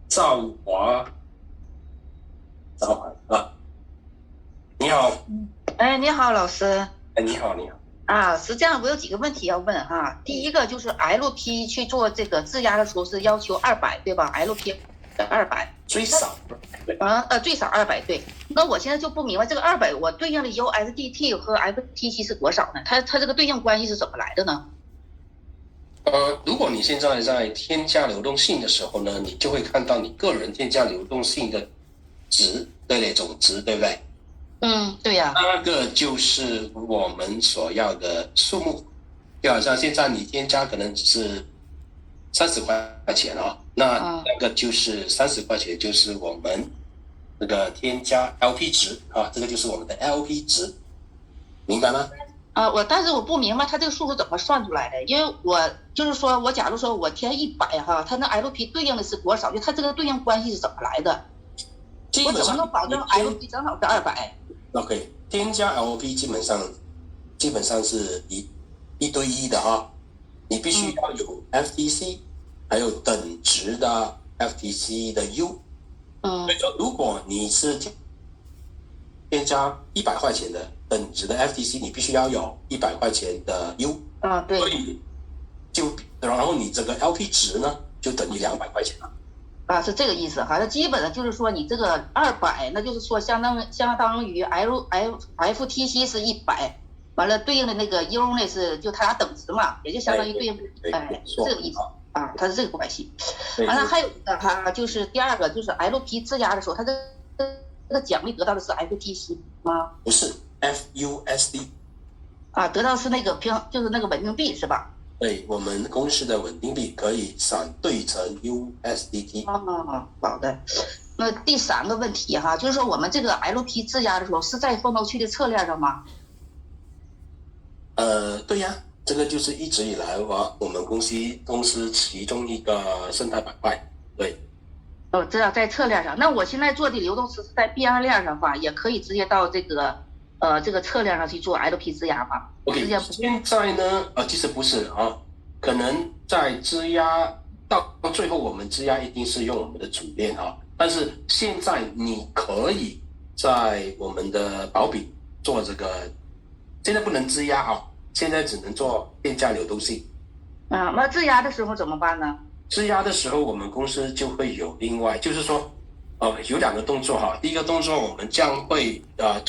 赵华啊，你好。哎，你好，老师。哎，你好，你好。啊，是这样，我有几个问题要问哈。第一个就是 LP 去做这个质押的时候是要求200，对吧 ？LP 200，最少。最少200，对。那我现在就不明白这个200，我对应的 USDT 和 FTC 是多少呢？它这个对应关系是怎么来的呢？如果你现在在添加流动性的时候呢，你就会看到你个人添加流动性的值的那种值，对不对？对呀。那个就是我们所要的数目，就好像现在你添加可能只是30块钱那个就是30块钱，就是我们这个添加 LP 值这个就是我们的 LP 值，明白吗？但是我不明白它这个数是怎么算出来的，因为我就是说我假如说我填100它那 LP 对应的是多少？就它这个对应关系是怎么来的？我怎么能保证 LP 正好是200 ？OK， 添加 LP 基本上是一对一的你必须要有 FTC，还有等值的 FTC 的 U。所以说，如果你是添加100块钱的等值的 FTC， 你必须要有100块钱的 U。对。所以然后你这个 LP 值呢，就等于200块钱了。是这个意思哈。那基本上就是说，你这个200，那就是说相当于 FTC 是100，完了对应的那个 U 呢是就它俩等值嘛，也就相当于对应这个意思它是这个关系。完了还有一个就是第二个就是 LP 质押的时候，它这个奖励得到的是 FTC 吗？不是 FUSD。得到是那个就是那个稳定币是吧？对，我们公司的稳定币可以闪兑成 USDT。好的。那第3个问题就是说我们这个 LP 质押的时候是在风投区的策略上吗？对呀，这个就是一直以来我们公司其中一个生态板块。对。知道在策略上，那我现在做的流动池是在币安链上也可以直接到这个策略上去做 LP 质押吗？ OK， 现在呢其实不是可能在质押到最后，我们质押一定是用我们的主链但是现在你可以在我们的保比做这个，现在不能质押现在只能做变价流动性。那质押的时候怎么办呢？质押的时候，我们公司就会有另外，就是说有2个动作第一个动作，我们将会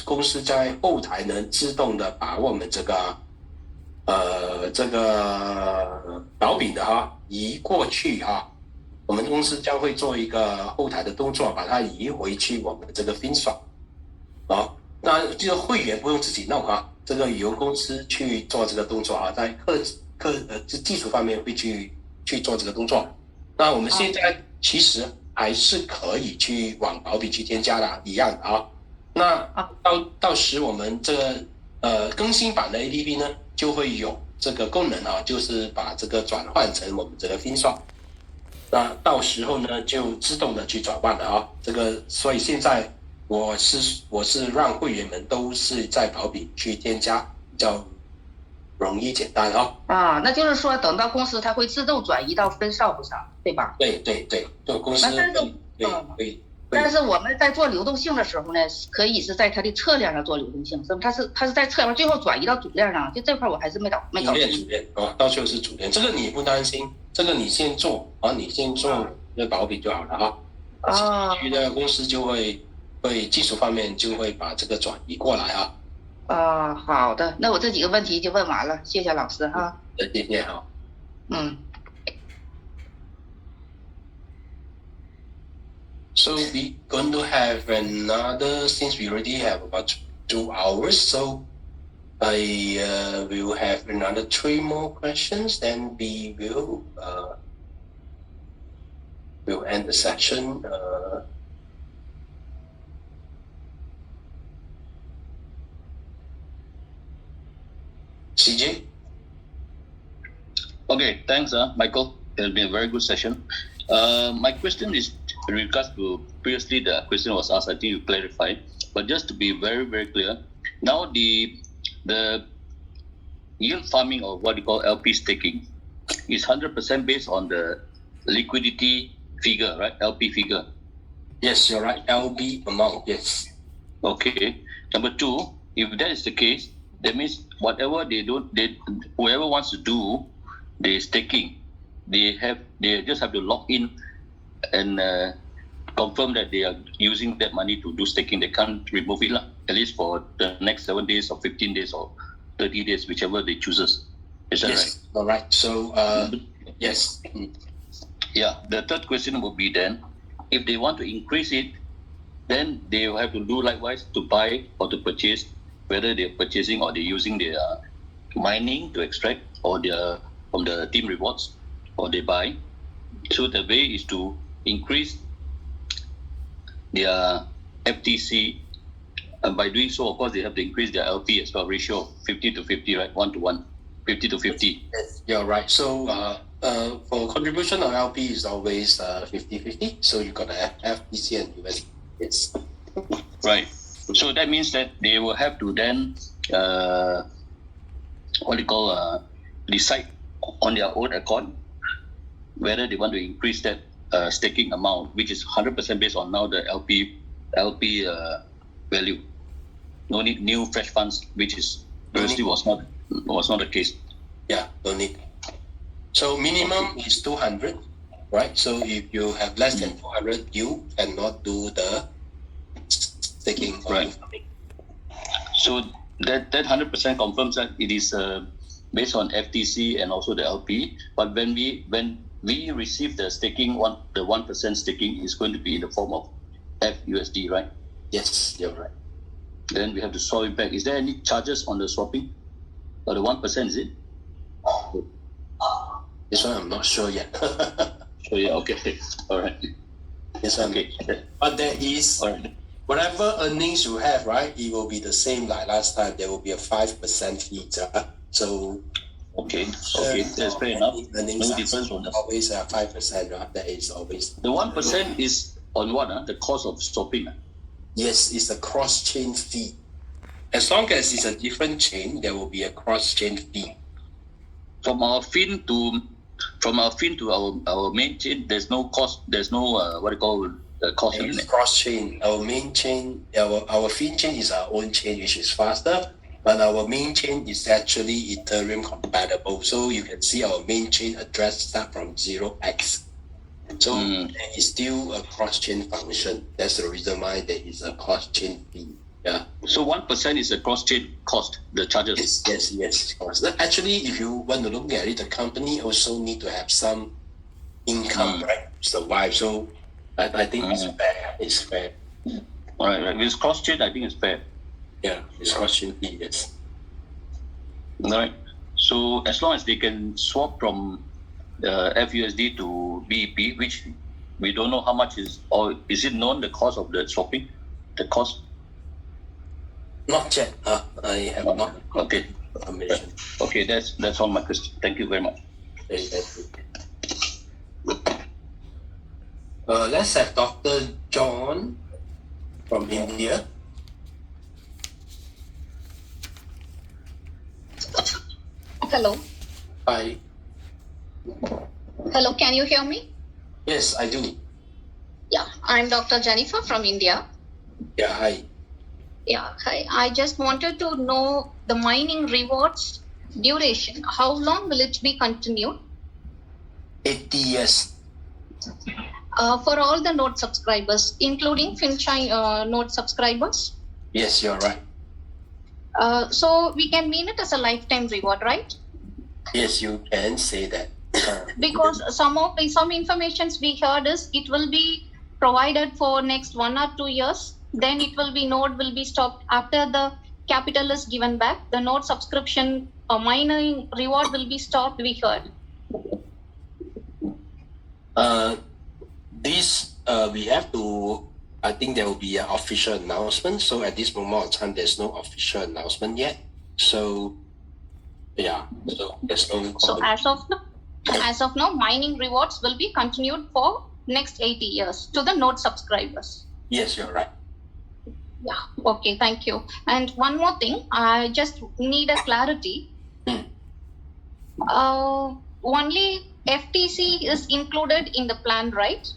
公司在后台呢自动的把我们这个保比的移过去我们公司将会做一个后台的动作，把它移回去我们的这个 FinSwap 啊。那这个会员不用自己弄啊，这个由公司去做这个动作啊，在技术方面会去做这个动作。那我们现在其实还是可以去往保笔去添加的，一样的啊。那到时我们这个更新版的 APP 呢，就会有这个功能啊，就是把这个转换成我们这个 FinSwap。那到时候呢，就自动的去转换了啊。这个所以现在我是让会员们都是在保笔去添加，比较容易简单啊。那就是说等到公司它会自动转移到FinSwap上，对吧？对，就公司对。但是我们在做流动性的时候呢，可以是在它的侧链上做流动性，是它是在侧链最后转移到主链上，就这块我还是没搞清楚。主链啊，到时候是主链，这个你不担心，这个你先做啊，你先做那保笔就好了啊。其余的公司就会技术方面就会把这个转移过来啊。好的，那我这几个问题就问完了，谢谢老师哈。谢谢哈。So we're going to have another, since we already have about 2 hours, so I will have another 3 more questions, then we will we'll end the session. CJ? Okay, thanks, Michael. It has been a very good session. My question is in regards to previously the question was asked. I think you clarified, but just to be very, very clear, now the yield farming, or what you call LP staking, is 100% based on the liquidity figure, right? LP figure. Yes, you're right. LP amount, yes. Okay. Number 2, if that is the case, that means whatever whoever wants to do the staking, they just have to log in and confirm that they are using that money to do staking. They can't remove it, at least for the next 7 days or 15 days or 30 days, whichever they chooses. Is that right? All right. So, yes. Yeah. The third question would be then, if they want to increase it, then they will have to do likewise to buy or to purchase, whether they're purchasing or they're using their mining to extract, or they're from the team rewards, or they buy. So the way is to increase their FTC, and by doing so, of course, they have to increase their LP as well, ratio 50 to 50, right? 1 to 1, 50 to 50. Yes, you're right. So for contribution of LP is always 50-50. So you got to have FTC and USD. Yes. Right. So that means that they will have to then decide on their own accord whether they want to increase that staking amount, which is 100% based on now the LP value. No need new fresh funds, which is previously was not the case. Yeah, no need. So minimum is 200, right? So if you have less than 200, you cannot do the staking. Right. So that 100% confirms that it is based on FTC and also the LP. But when we receive the staking, the 1% staking is going to be in the form of FUSD, right? Yes, you're right. Then we have to swap it back. Is there any charges on the swapping? Or the 1%, is it? This one I'm not sure yet. Sure, yeah, okay. All right. Yes, okay. But there is, whatever earnings you have, right, it will be the same like last time. There will be a 5% fee. So okay, that's fair enough. No difference from that. Always 5%, right? That is always. The 1% is on what? The cost of swapping. Yes, it's a cross-chain fee. As long as it's a different chain, there will be a cross-chain fee. From our fin to our main chain, there's no cost. There's no cost. It's cross-chain. Our main chain, our fin chain is our own chain, which is faster. But our main chain is actually Ethereum compatible. So you can see our main chain address start from 0x. So there is still a cross-chain function. That's the reason why there is a cross-chain fee. Yeah. So 1% is a cross-chain cost, the charges? Yes. Actually, if you want to look at it, the company also need to have some income, right? survive. So I think it's fair. It's fair. All right. With cross chain, I think it's fair. Yeah, it's cross-chain, yes. All right. So as long as they can swap from FUSD to BEP, which we don't know how much is, or is it known the cost of the swapping? The cost? Not yet. I have not. Okay. Information. Okay, that's all my question. Thank you very much. Let's have Dr. John from India. Hello. Hi. Hello, can you hear me? Yes, I do. Yeah, I'm Dr. Jennifer from India. Yeah, hi. Yeah, hi. I just wanted to know the mining rewards duration. How long will it be continued? 80 years. For all the node subscribers, including FinChain node subscribers? Yes, you're right. So we can mean it as a lifetime reward, right? Yes, you can say that. Because some informations we heard is it will be provided for next 1 or 2 years. Then it will be node will be stopped after the capital is given back. The node subscription or mining reward will be stopped. We heard. This we have to. I think there will be an official announcement. So at this moment of time, there's no official announcement yet. So yeah, so there's no. So as of now, mining rewards will be continued for next 80 years to the node subscribers. Yes, you're right. Yeah. Okay. Thank you. And one more thing, I just need a clarity. Only FTC is included in the plan, right?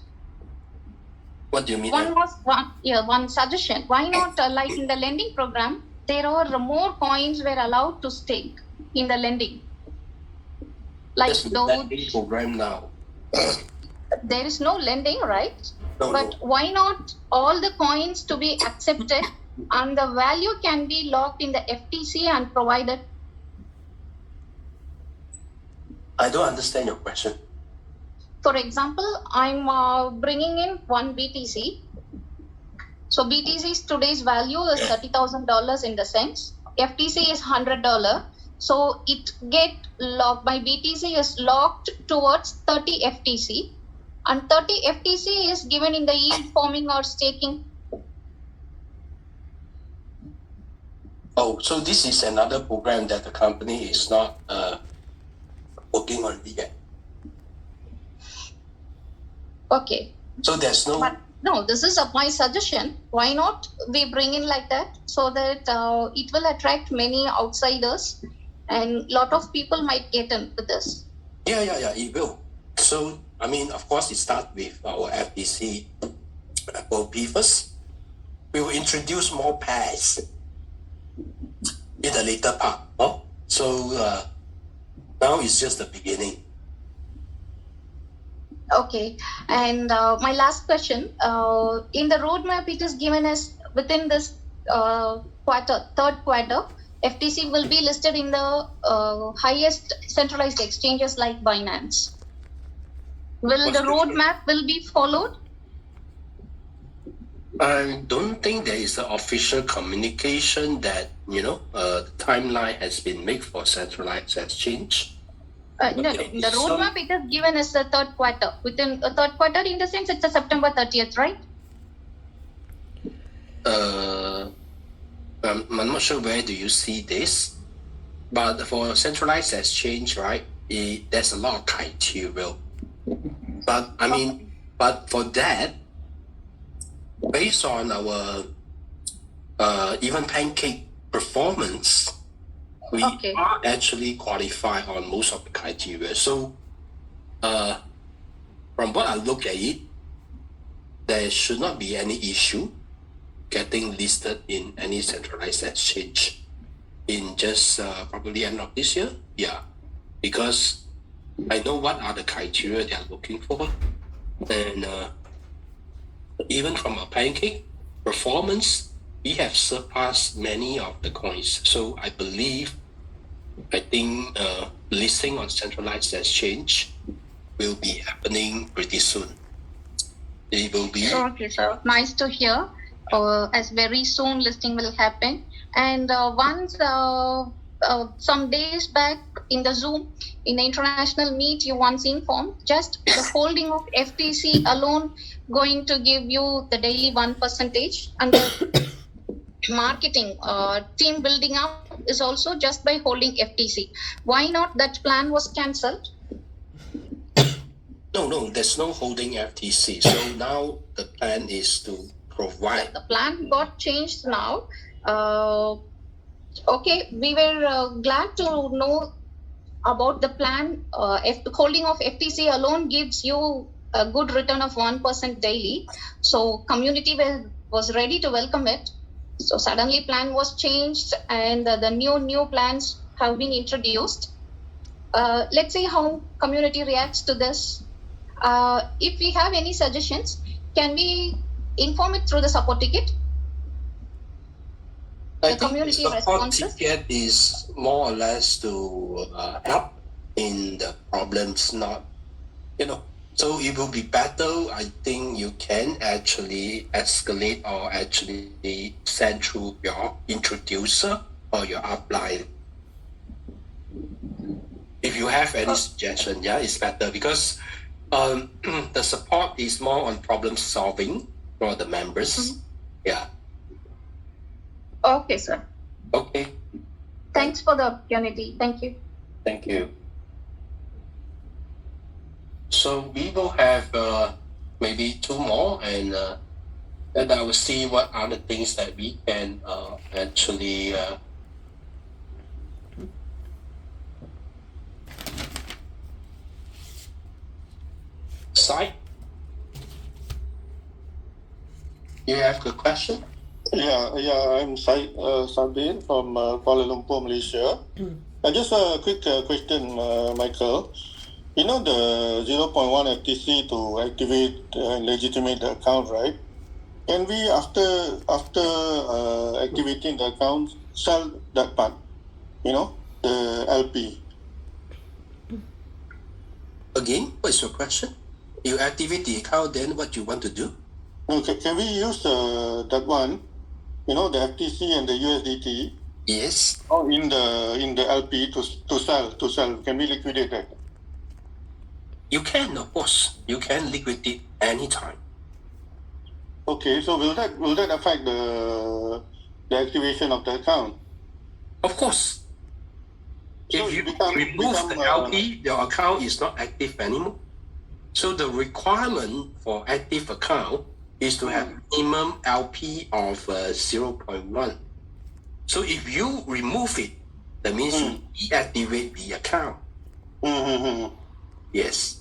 What do you mean? One suggestion. Why not, like in the lending program, there are more coins were allowed to stake in the lending. Like the lending program now. There is no lending, right? No, but why not all the coins to be accepted and the value can be locked in the FTC and provided? I don't understand your question. For example, I'm bringing in one BTC. So BTC's today's value is $30,000 in the sense. FTC is $100. So it get locked. My BTC is locked towards 30 FTC. And 30 FTC is given in the yield forming or staking. Oh, so this is another program that the company is not working on yet. Okay. So there's no. But no, this is my suggestion. Why not we bring in like that so that it will attract many outsiders and lot of people might get into this. Yeah, it will. So, I mean, of course, it starts with our FTC OP first. We will introduce more pairs in the later part. Oh? So now it's just the beginning. Okay. And my last question, in the roadmap, it is given as within this third quarter, FTC will be listed in the highest centralized exchanges like Binance. Will the roadmap will be followed? I don't think there is an official communication that, the timeline has been made for centralized exchange. No, the roadmap it is given as the third quarter. Within a third quarter, in the sense it's a September 30th, right? I'm not sure where do you see this, but for centralized exchange, right, there's a lot of criteria. But I mean, but for that, based on our even Pancake performance, we are actually qualified on most of the criteria. So, from what I look at it, there should not be any issue getting listed in any centralized exchange in just probably end of this year. Yeah, because I know what are the criteria they are looking for, and even from a Pancake performance, we have surpassed many of the coins. So I think listing on centralized exchange will be happening pretty soon. It will be. Okay, sir. Nice to hear. As very soon listing will happen. And once some days back in the Zoom, in the international meet, you once informed just the holding of FTC alone going to give you the daily 1%, and the marketing team building up is also just by holding FTC. Why not that plan was cancelled? No, there's no holding FTC. So now the plan is to provide. The plan got changed now. Okay, we were glad to know about the plan. If the holding of FTC alone gives you a good return of 1% daily, so community was ready to welcome it. So suddenly plan was changed, and the new plans have been introduced. Let's see how community reacts to this. If we have any suggestions, can we inform it through the support ticket? I The think community the support responses? ticket is more or less to help in the problems, not, so it will be better. I think you can actually escalate or actually send through your introducer or your upline. If you have any suggestion, yeah, it's better because the support is more on problem solving for the members. Mm-hmm. Yeah. Okay, sir. Okay. Thanks for the opportunity. Thank you. Thank you. So we will have maybe two more, and then I will see what other things that we can actually cite. You have the question? Yeah, I'm Sabin from Kuala Lumpur, Malaysia. Just a quick question, Michael. You know the 0.1 FTC to activate and legitimate the account, right? Can we, after activating the account, sell that part? The LP. Again, what is your question? You activate the account, then what you want to do? Okay, can we use that one? The FTC and the USDT. Yes. In the LP to sell. Can we liquidate that? You can, of course. You can liquidate anytime. Okay, so will that affect the activation of the account? Of course. So if you remove the LP, your account is not active anymore. So the requirement for active account is to have minimum LP of 0.1. So if you remove it, that means you deactivate the account. Yes.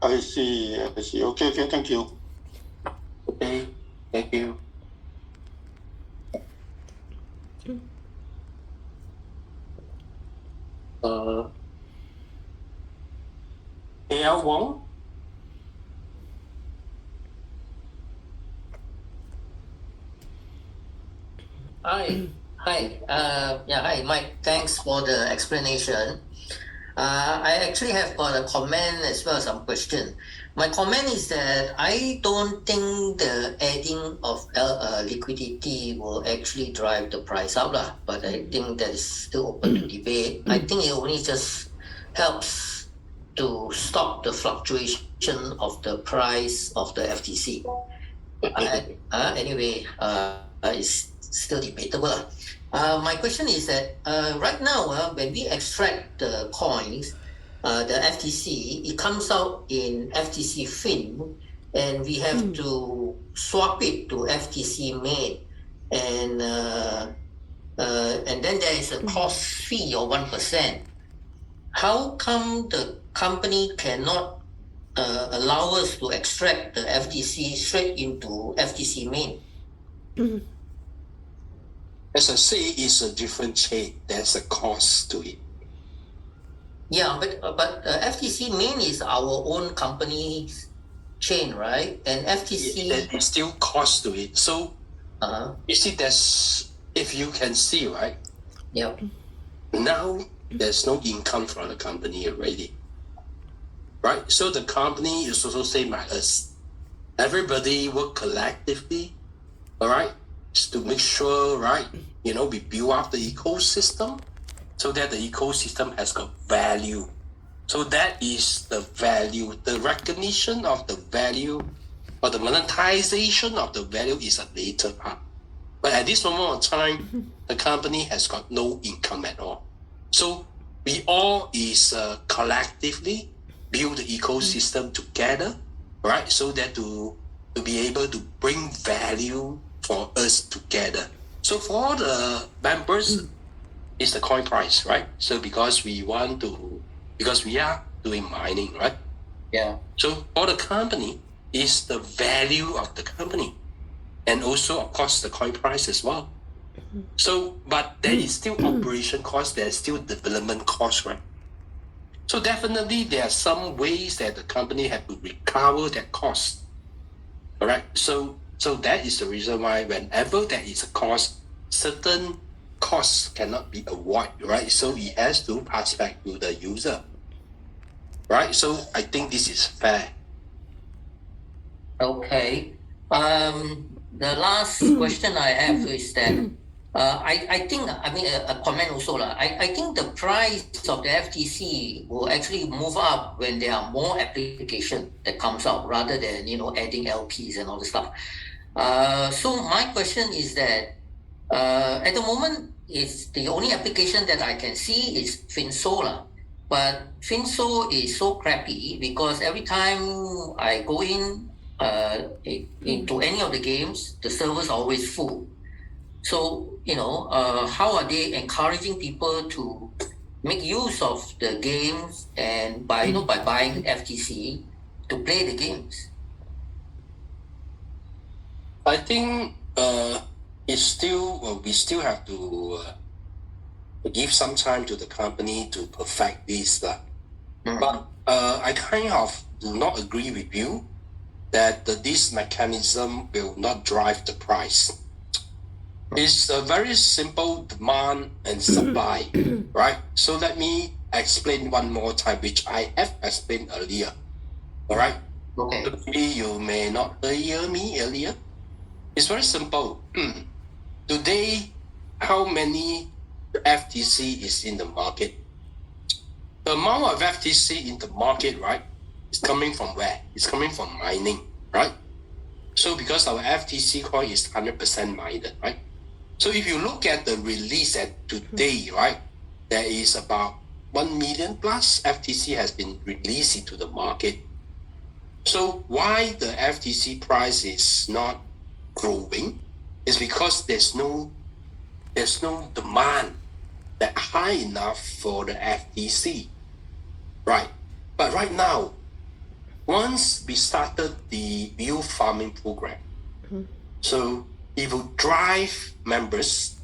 I see. Okay, thank you. Okay, thank you. AL Wong? Hi, Mike. Thanks for the explanation. I actually have got a comment as well as some question. My comment is that I don't think the adding of liquidity will actually drive the price up, but I think that is still open to debate. I think it only just helps to stop the fluctuation of the price of the FTC. Anyway, it's still debatable. My question is that right now, when we extract the coins, the FTC, it comes out in FTC Fin, and we have to swap it to FTC Main, and then there is a cost fee of 1%. How come the company cannot allow us to extract the FTC straight into FTC Main? As I say, it's a different chain. There's a cost to it. Yeah, but FTC Main is our own company's chain, right? And FTC... There's still cost to it. So, you see, if you can see, right? Yep. Now, there's no income from the company already. right? So the company is also same like us. Everybody work collectively, all right, just to make sure, right, we build up the ecosystem so that the ecosystem has got value. So that is the value, the recognition of the value or the monetization of the value is a later part. But at this moment of time, the company has got no income at all. So we all is collectively build the ecosystem together, right? So that to be able to bring value for us together. So for the members, it's the coin price, right? So because we are doing mining, right? Yeah. So for the company, is the value of the company. And also, of course, the coin price as well. So, but there is still operation cost, there's still development cost, right? So definitely there are some ways that the company have to recover that cost. All right. So that is the reason why whenever there is a cost, certain costs cannot be avoided, right? So it has to pass back to the user. Right? So I think this is fair. Okay. The last question I have is that I think, a comment also. I think the price of the FTC will actually move up when there are more application that comes out rather than, adding LPs and all this stuff. So my question is that at the moment, it's the only application that I can see is FinSo. But FinSo is so crappy because every time I go into any of the games, the servers are always full. So, how are they encouraging people to make use of the games and by buying FTC to play the games? I think we still have to give some time to the company to perfect this. But I kind of do not agree with you that this mechanism will not drive the price. It's a very simple demand and supply, right? So let me explain one more time, which I have explained earlier. All right? Okay. Maybe you may not hear me earlier. It's very simple. Today, how many FTC is in the market? The amount of FTC in the market, right, is coming from where? It's coming from mining, right? So because our FTC coin is 100% mined, right? So if you look at the release at today, right, there is about 1 million plus FTC has been released into the market. So why the FTC price is not growing is because there's no demand that high enough for the FTC, right? But right now, once we started the yield farming program, so it will drive members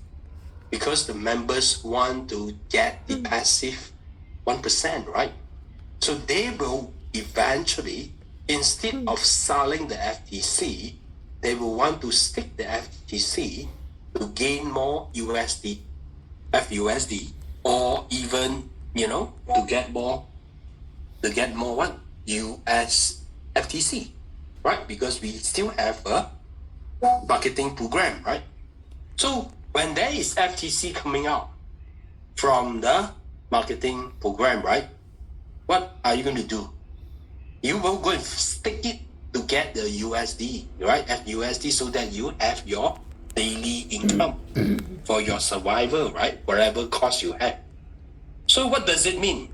because the members want to get the passive 1%, right? So they will eventually, instead of selling the FTC, they will want to stick the FTC to gain more FUSD, or even, to get more what? US FTC, right? Because we still have a marketing program, right? So when there is FTC coming out from the marketing program, right? What are you going to do? You will go and stick it to get the USD, right? FUSD, so that you have your daily income for your survival, right? Whatever cost you have. So what does it mean?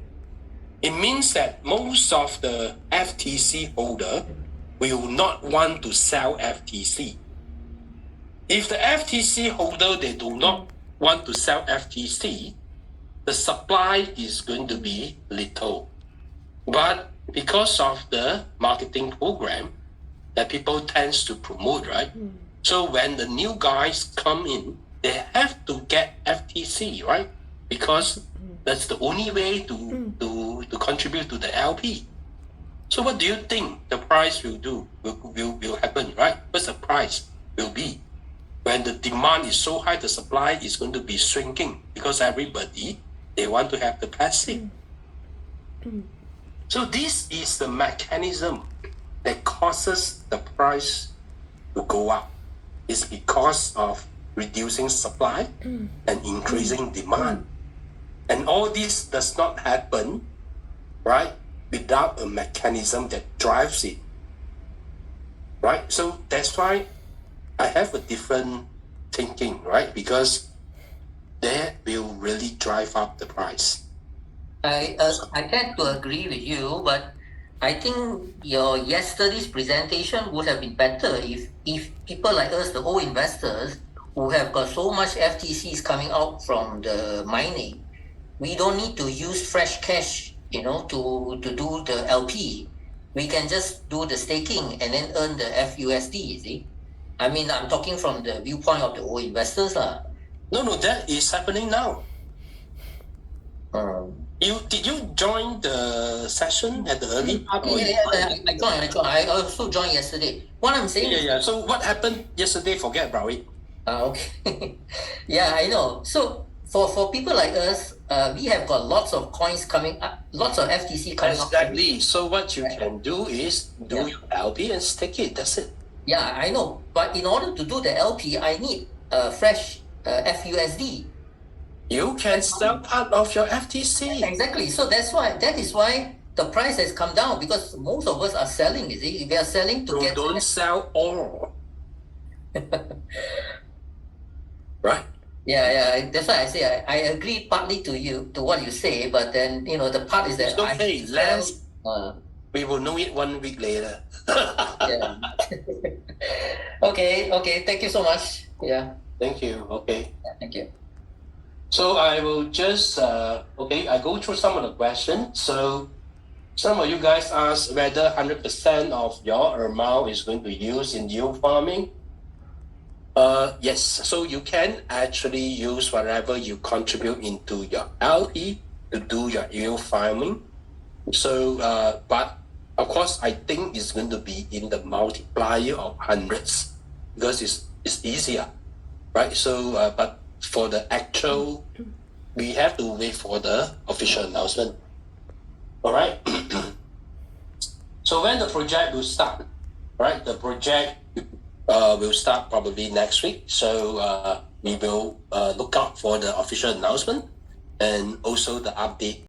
It means that most of the FTC holder will not want to sell FTC. If the FTC holder, they do not want to sell FTC, the supply is going to be little. But because of the marketing program that people tends to promote, right? So when the new guys come in, they have to get FTC, right? Because that's the only way to contribute to the LP. So what do you think the price will do? Will happen, right? What's the price will be? When the demand is so high, the supply is going to be shrinking because everybody, they want to have the passive. So this is the mechanism that causes the price to go up. It's because of reducing supply and increasing demand. And all this does not happen, right, without a mechanism that drives it. Right? So that's why I have a different thinking, right? Because that will really drive up the price. I tend to agree with you, but I think your yesterday's presentation would have been better if people like us, the old investors, who have got so much FTCs coming out from the mining, we don't need to use fresh cash, to do the LP. We can just do the staking and then earn the FUSD, you see. I mean, I'm talking from the viewpoint of the old investors. No, that is happening now. Did you join the session at the early part? I joined. I also joined yesterday. What I'm saying is... So what happened yesterday, forget about it. Okay. Yeah, I know. So for people like us, we have got lots of coins coming up, lots of FTC coming up. Exactly. So what you can do is do your LP and stake it. That's it. Yeah, I know. But in order to do the LP, I need fresh FUSD. You can sell part of your FTC. Exactly. So that is why the price has come down, because most of us are selling, you see. We are selling to get... Don't sell all. Right? Yeah. That's why I say I agree partly to what you say, but then, the part is that... It's okay, we will know it 1 week later. Yeah. Okay. Thank you so much. Yeah. Thank you. Okay. Yeah, thank you. So I will just, I go through some of the questions. So some of you guys asked whether 100% of your amount is going to use in yield farming. Yes, so you can actually use whatever you contribute into your LP to do your yield farming. So, but of course, I think it's going to be in the multiplier of hundreds because it's easier, right? So, but for the actual, we have to wait for the official announcement. All right. So when the project will start, right? The project will start probably next week. So we will look out for the official announcement and also the update